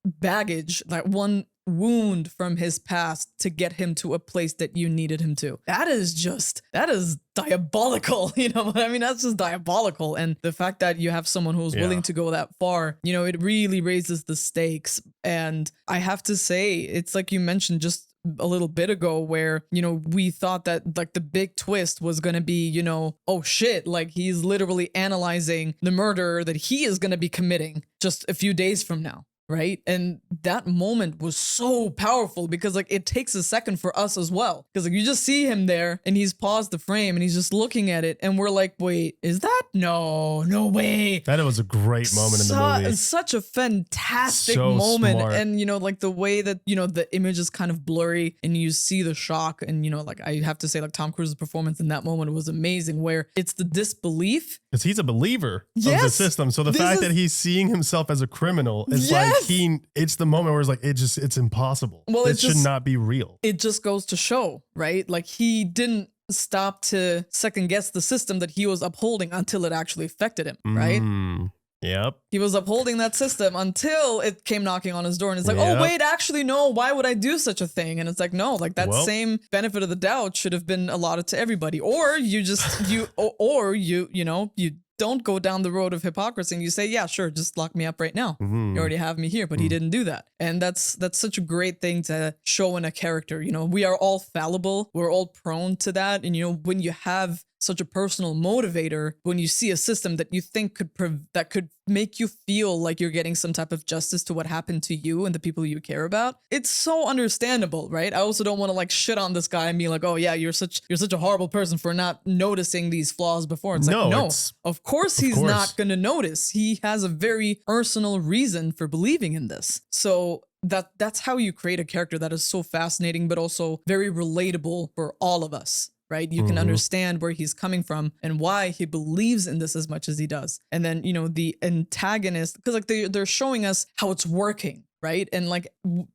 baggage, that one wound from his past to get him to a place that you needed him to. That is diabolical. You know what I mean? That's just diabolical. And the fact that you have someone who's willing to go that far, it really raises the stakes. And I have to say, it's like you mentioned just a little bit ago, where we thought that like the big twist was gonna be, oh shit, like he's literally analyzing the murder that he is gonna be committing just a few days from now. Right. And that moment was so powerful, because like it takes a second for us as well, because like you just see him there and he's paused the frame and he's just looking at it, and we're like, wait, is that? No way. That was a great moment in the movie. Such a fantastic moment. Smart. And like the way that the image is kind of blurry and you see the shock, and like I have to say, like Tom Cruise's performance in that moment was amazing, where it's the disbelief, because he's a believer of the system. So the fact that he's seeing himself as a criminal is like it's the moment where it's like it's impossible. Well, it should not be real. It just goes to show, right? Like he didn't stop to second guess the system that he was upholding until it actually affected him, right? Yep. He was upholding that system until it came knocking on his door, and it's like, oh wait, actually no, why would I do such a thing? And it's like, no, like that same benefit of the doubt should have been allotted to everybody. Or you just you don't go down the road of hypocrisy and you say, yeah, sure, just lock me up right now. You already have me here. But he didn't do that. And that's such a great thing to show in a character. We are all fallible. We're all prone to that. And, when you have such a personal motivator, when you see a system that you think that could make you feel like you're getting some type of justice to what happened to you and the people you care about, it's so understandable, right? I also don't want to like shit on this guy and be like, oh yeah, you're such a horrible person for not noticing these flaws before. It's like, no, of course he's not going to notice. He has a very personal reason for believing in this. So that's how you create a character that is so fascinating, but also very relatable for all of us. right? You can understand where he's coming from and why he believes in this as much as he does. And then, you know, the antagonist, because like they're showing us how it's working, right? And like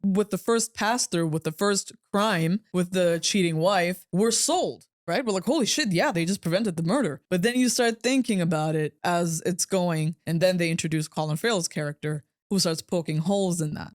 with the first pass through, with the first crime, with the cheating wife, we're sold. Right? We're like, holy shit, yeah, they just prevented the murder. But then you start thinking about it as it's going, and then they introduce Colin Farrell's character, who starts poking holes in that.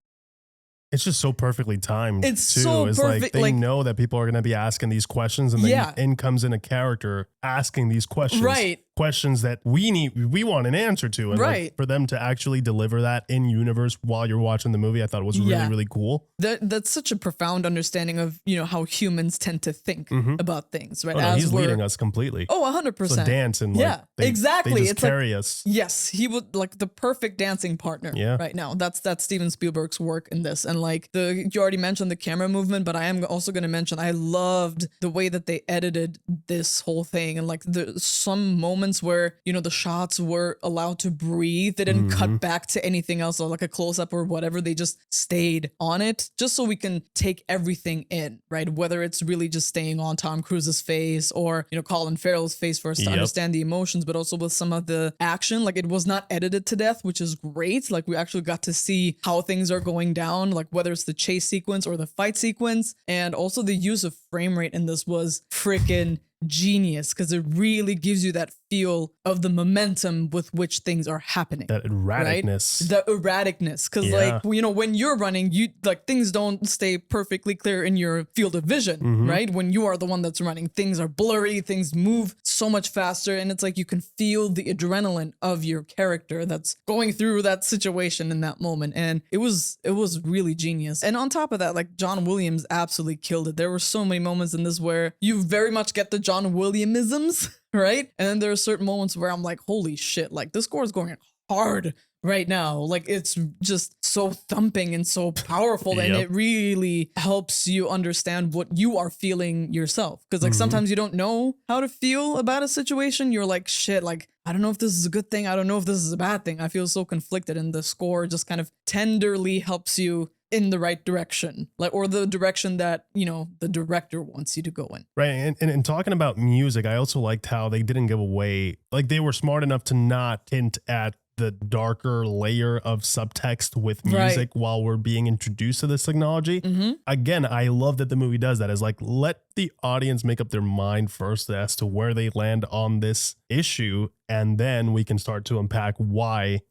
It's just so perfectly timed. It's too. so it's perfect. Like they know that people are going to be asking these questions, and then in comes in a character asking these questions. Right. Questions that we want an answer to. And like, for them to actually deliver that in universe while you're watching the movie, I thought it was really, really cool. That's such a profound understanding of, you know, how humans tend to think about things, right? Oh, no, he's leading us completely. Oh, 100%. So dance and like, exactly. They just it's carry like, us. Yes, he would like the perfect dancing partner right now. That's Steven Spielberg's work in this. And like you already mentioned the camera movement, but I am also going to mention I loved the way that they edited this whole thing. And like some moments where, you know, the shots were allowed to breathe. They didn't cut back to anything else or like a close up or whatever. They just stayed on it just so we can take everything in, right? Whether it's really just staying on Tom Cruise's face or, you know, Colin Farrell's face for us to understand the emotions, but also with some of the action. Like it was not edited to death, which is great. Like we actually got to see how things are going down, like whether it's the chase sequence or the fight sequence. And also the use of frame rate in this was freaking genius, because it really gives you that feel of the momentum with which things are happening. That erraticness. Right? The erraticness. Because like, you know, when you're running, you like things don't stay perfectly clear in your field of vision, right? When you are the one that's running, things are blurry, things move so much faster. And it's like you can feel the adrenaline of your character that's going through that situation in that moment. And it was really genius. And on top of that, like John Williams absolutely killed it. There were so many moments in this where you very much get the John Williamisms, right? And then there are certain moments where I'm like, holy shit, like this score is going hard right now. Like it's just so thumping and so powerful. And it really helps you understand what you are feeling yourself. Because like sometimes you don't know how to feel about a situation. You're like, shit, like I don't know if this is a good thing. I don't know if this is a bad thing. I feel so conflicted. And the score just kind of tenderly helps you in the right direction, like, or the direction that, you know, the director wants you to go in. Right. And talking about music, I also liked how they didn't give away, like they were smart enough to not hint at the darker layer of subtext with music while we're being introduced to this technology. Again, I love that the movie does that. Is like, let the audience make up their mind first as to where they land on this issue, and then we can start to unpack why,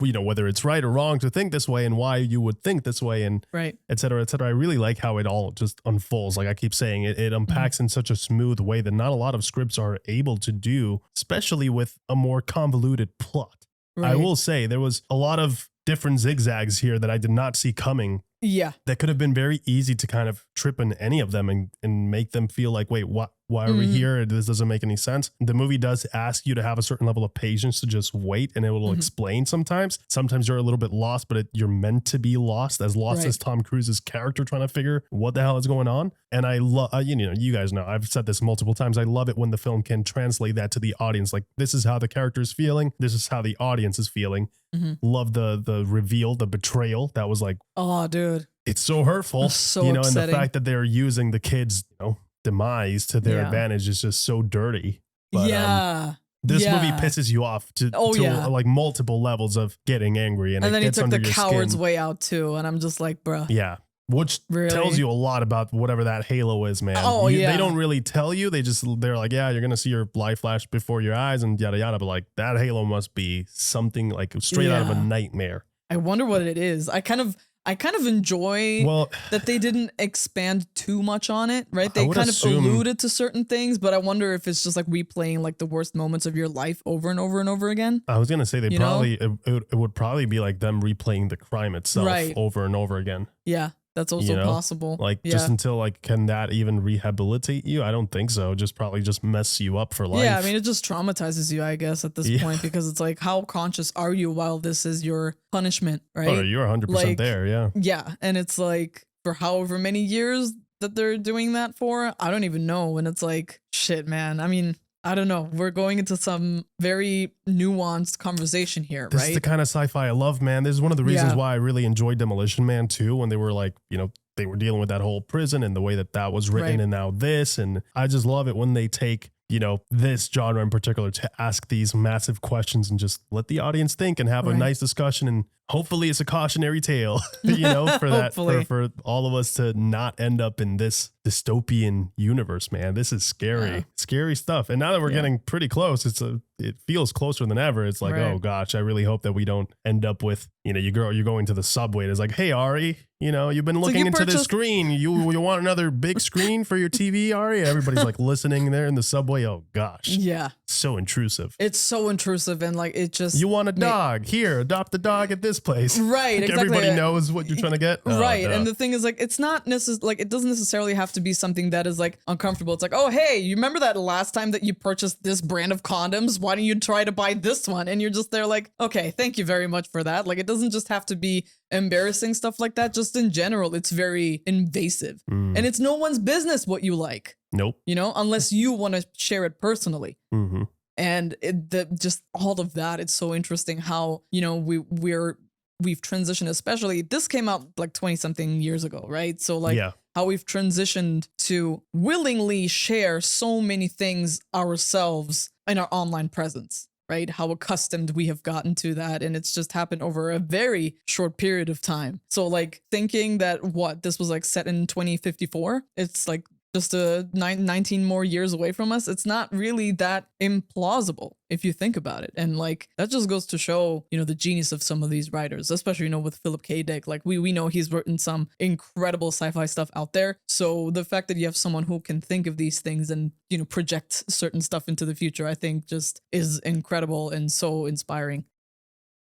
you know, whether it's right or wrong to think this way and why you would think this way, and et cetera, et cetera. I really like how it all just unfolds. Like I keep saying, it unpacks in such a smooth way that not a lot of scripts are able to do, especially with a more convoluted plot. I will say there was a lot of different zigzags here that I did not see coming. Yeah. That could have been very easy to kind of trip in any of them and make them feel like, wait, what? Why are we here? This doesn't make any sense. The movie does ask you to have a certain level of patience to just wait, and it will explain sometimes. Sometimes you're a little bit lost, but you're meant to be lost as Tom Cruise's character trying to figure what the hell is going on. And I love, you know, you guys know, I've said this multiple times. I love it when the film can translate that to the audience. Like, this is how the character is feeling. This is how the audience is feeling. Love the reveal, the betrayal. That was like, oh, dude. It's so hurtful. So you know, upsetting. And the fact that they're using the kids, you know, demise to their advantage is just so dirty. But, this movie pisses you off to like multiple levels of getting angry, and then he gets took under the your coward's skin. way out too, and I'm just like, bruh. Yeah, which tells you a lot about whatever that halo is, man. Oh, They don't really tell you. They're like, yeah, you're gonna see your life flash before your eyes and yada yada. But like that halo must be something like straight out of a nightmare. I wonder what it is. I kind of enjoy that they didn't expand too much on it, right? They kind of alluded to certain things, but I wonder if it's just like replaying like the worst moments of your life over and over and over again. I was gonna say it would probably be like them replaying the crime itself over and over again. Yeah, that's also possible. Like just until like, can that even rehabilitate you? I don't think so. Just probably just mess you up for life. Yeah, I mean, it just traumatizes you, I guess, at this point, because it's like, how conscious are you while this is your punishment, right? Oh, you're 100% there, yeah. Yeah, and it's like for however many years that they're doing that for, I don't even know. And it's like, shit, man. I mean, I don't know. We're going into some very nuanced conversation here, This right? is the kind of sci-fi I love, man. This is one of the reasons why I really enjoyed Demolition Man too, when they were like, you know, they were dealing with that whole prison and the way that was written, Right. and now this. And I just love it when they take, you know, this genre in particular to ask these massive questions and just let the audience think and have a Right. nice discussion. And hopefully it's a cautionary tale, you know, for that, for all of us to not end up in this dystopian universe, man. This is scary, scary stuff. And now that we're getting pretty close, it feels closer than ever. It's like, oh gosh, I really hope that we don't end up with, you know, you're going to the subway. And it's like, hey, Ari, you know, you've been looking into this screen. You want another big screen for your TV, Ari? Everybody's like listening there in the subway. Oh gosh. Yeah. So intrusive. It's so intrusive, and like it just you want a dog here, adopt a dog at this place, right? Like Exactly. Everybody knows what you're trying to get, right? No. And the thing is, like, it's not like it doesn't necessarily have to be something that is like uncomfortable. It's like, oh hey, you remember that last time that you purchased this brand of condoms? Why don't you try to buy this one? And you're just there like, okay, thank you very much for that. Like, it doesn't just have to be embarrassing stuff like that. Just in general, it's very invasive, and it's no one's business what you like. Nope. You know, unless you want to share it personally. Mm-hmm. And just all of that, it's so interesting how, you know, we've transitioned, especially this came out like 20 something years ago, right? So like how we've transitioned to willingly share so many things ourselves in our online presence, right? How accustomed we have gotten to that. And it's just happened over a very short period of time. So like thinking that this was like set in 2054, it's like just 19 more years away from us. It's not really that implausible if you think about it. And like, that just goes to show, you know, the genius of some of these writers, especially, you know, with Philip K. Dick. Like we know he's written some incredible sci-fi stuff out there. So the fact that you have someone who can think of these things and, you know, project certain stuff into the future, I think just is incredible and so inspiring.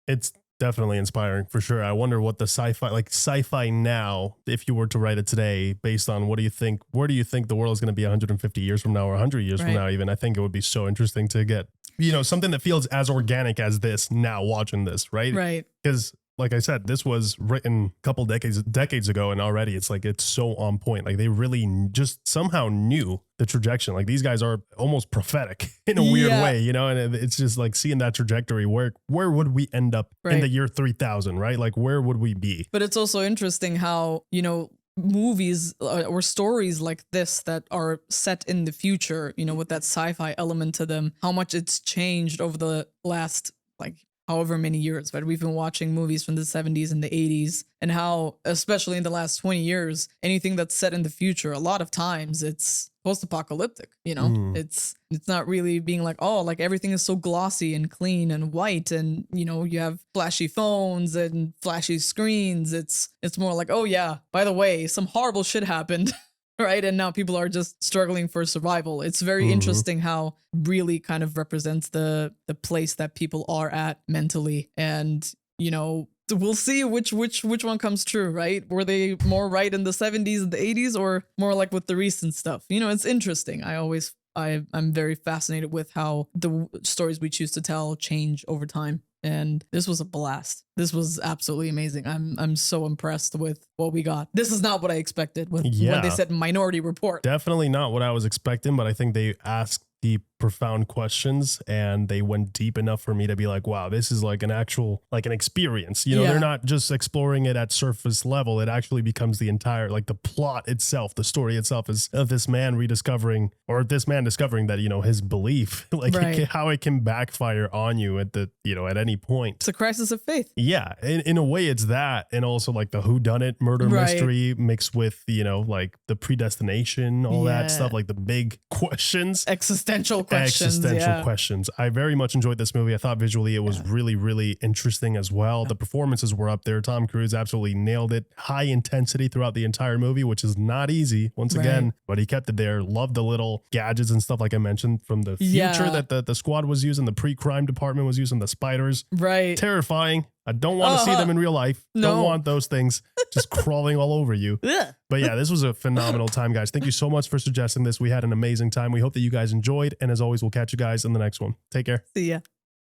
It's definitely inspiring for sure. I wonder what the sci-fi now, if you were to write it today, based on where do you think the world is going to be 150 years from now or 100 years from now even. I think it would be so interesting to get, you know, something that feels as organic as this now watching this, right? Right. Because like I said, this was written a couple decades ago, and already it's like it's so on point. Like they really just somehow knew the trajectory. Like these guys are almost prophetic in a weird way, you know. And it's just like seeing that trajectory. Where would we end up in the year 3000? Right? Like where would we be? But it's also interesting how, you know, movies or stories like this that are set in the future, you know, with that sci-fi element to them, how much it's changed over the last like however many years, right? We've been watching movies from the 70s and the 80s, and how, especially in the last 20 years, anything that's set in the future, a lot of times it's post-apocalyptic, you know? It's not really being like, oh, like everything is so glossy and clean and white, and, you know, you have flashy phones and flashy screens. It's more like, oh yeah, by the way, some horrible shit happened. Right. And now people are just struggling for survival. It's very interesting how really kind of represents the place that people are at mentally. And, you know, we'll see which one comes true, right? Were they more right in the 70s and the 80s, or more like with the recent stuff? You know, it's interesting. I'm very fascinated with how the stories we choose to tell change over time. And this was a blast. This was absolutely amazing. I'm so impressed with what we got. This is not what I expected when they said Minority Report. Definitely not what I was expecting, but I think they asked the profound questions and they went deep enough for me to be like, wow, this is like an actual, like an experience. You know, they're not just exploring it at surface level. It actually becomes the entire, like the plot itself, the story itself is of this man discovering that, you know, his belief, like how it can backfire on you at any point. It's a crisis of faith. Yeah. In a way it's that. And also like the whodunit murder mystery mixed with, you know, like the predestination, all that stuff, like the big questions. Existential questions. I very much enjoyed this movie. I thought visually it was really, really interesting as well. The performances were up there. Tom Cruise absolutely nailed it. High intensity throughout the entire movie, which is not easy once again, but he kept it there. Loved the little gadgets and stuff like I mentioned from the future that the squad was using, the pre-crime department was using, the spiders. Right. Terrifying. I don't want to see them in real life. No. Don't want those things just crawling all over you. But yeah, this was a phenomenal time, guys. Thank you so much for suggesting this. We had an amazing time. We hope that you guys enjoyed. And as always, we'll catch you guys in the next one. Take care. See ya.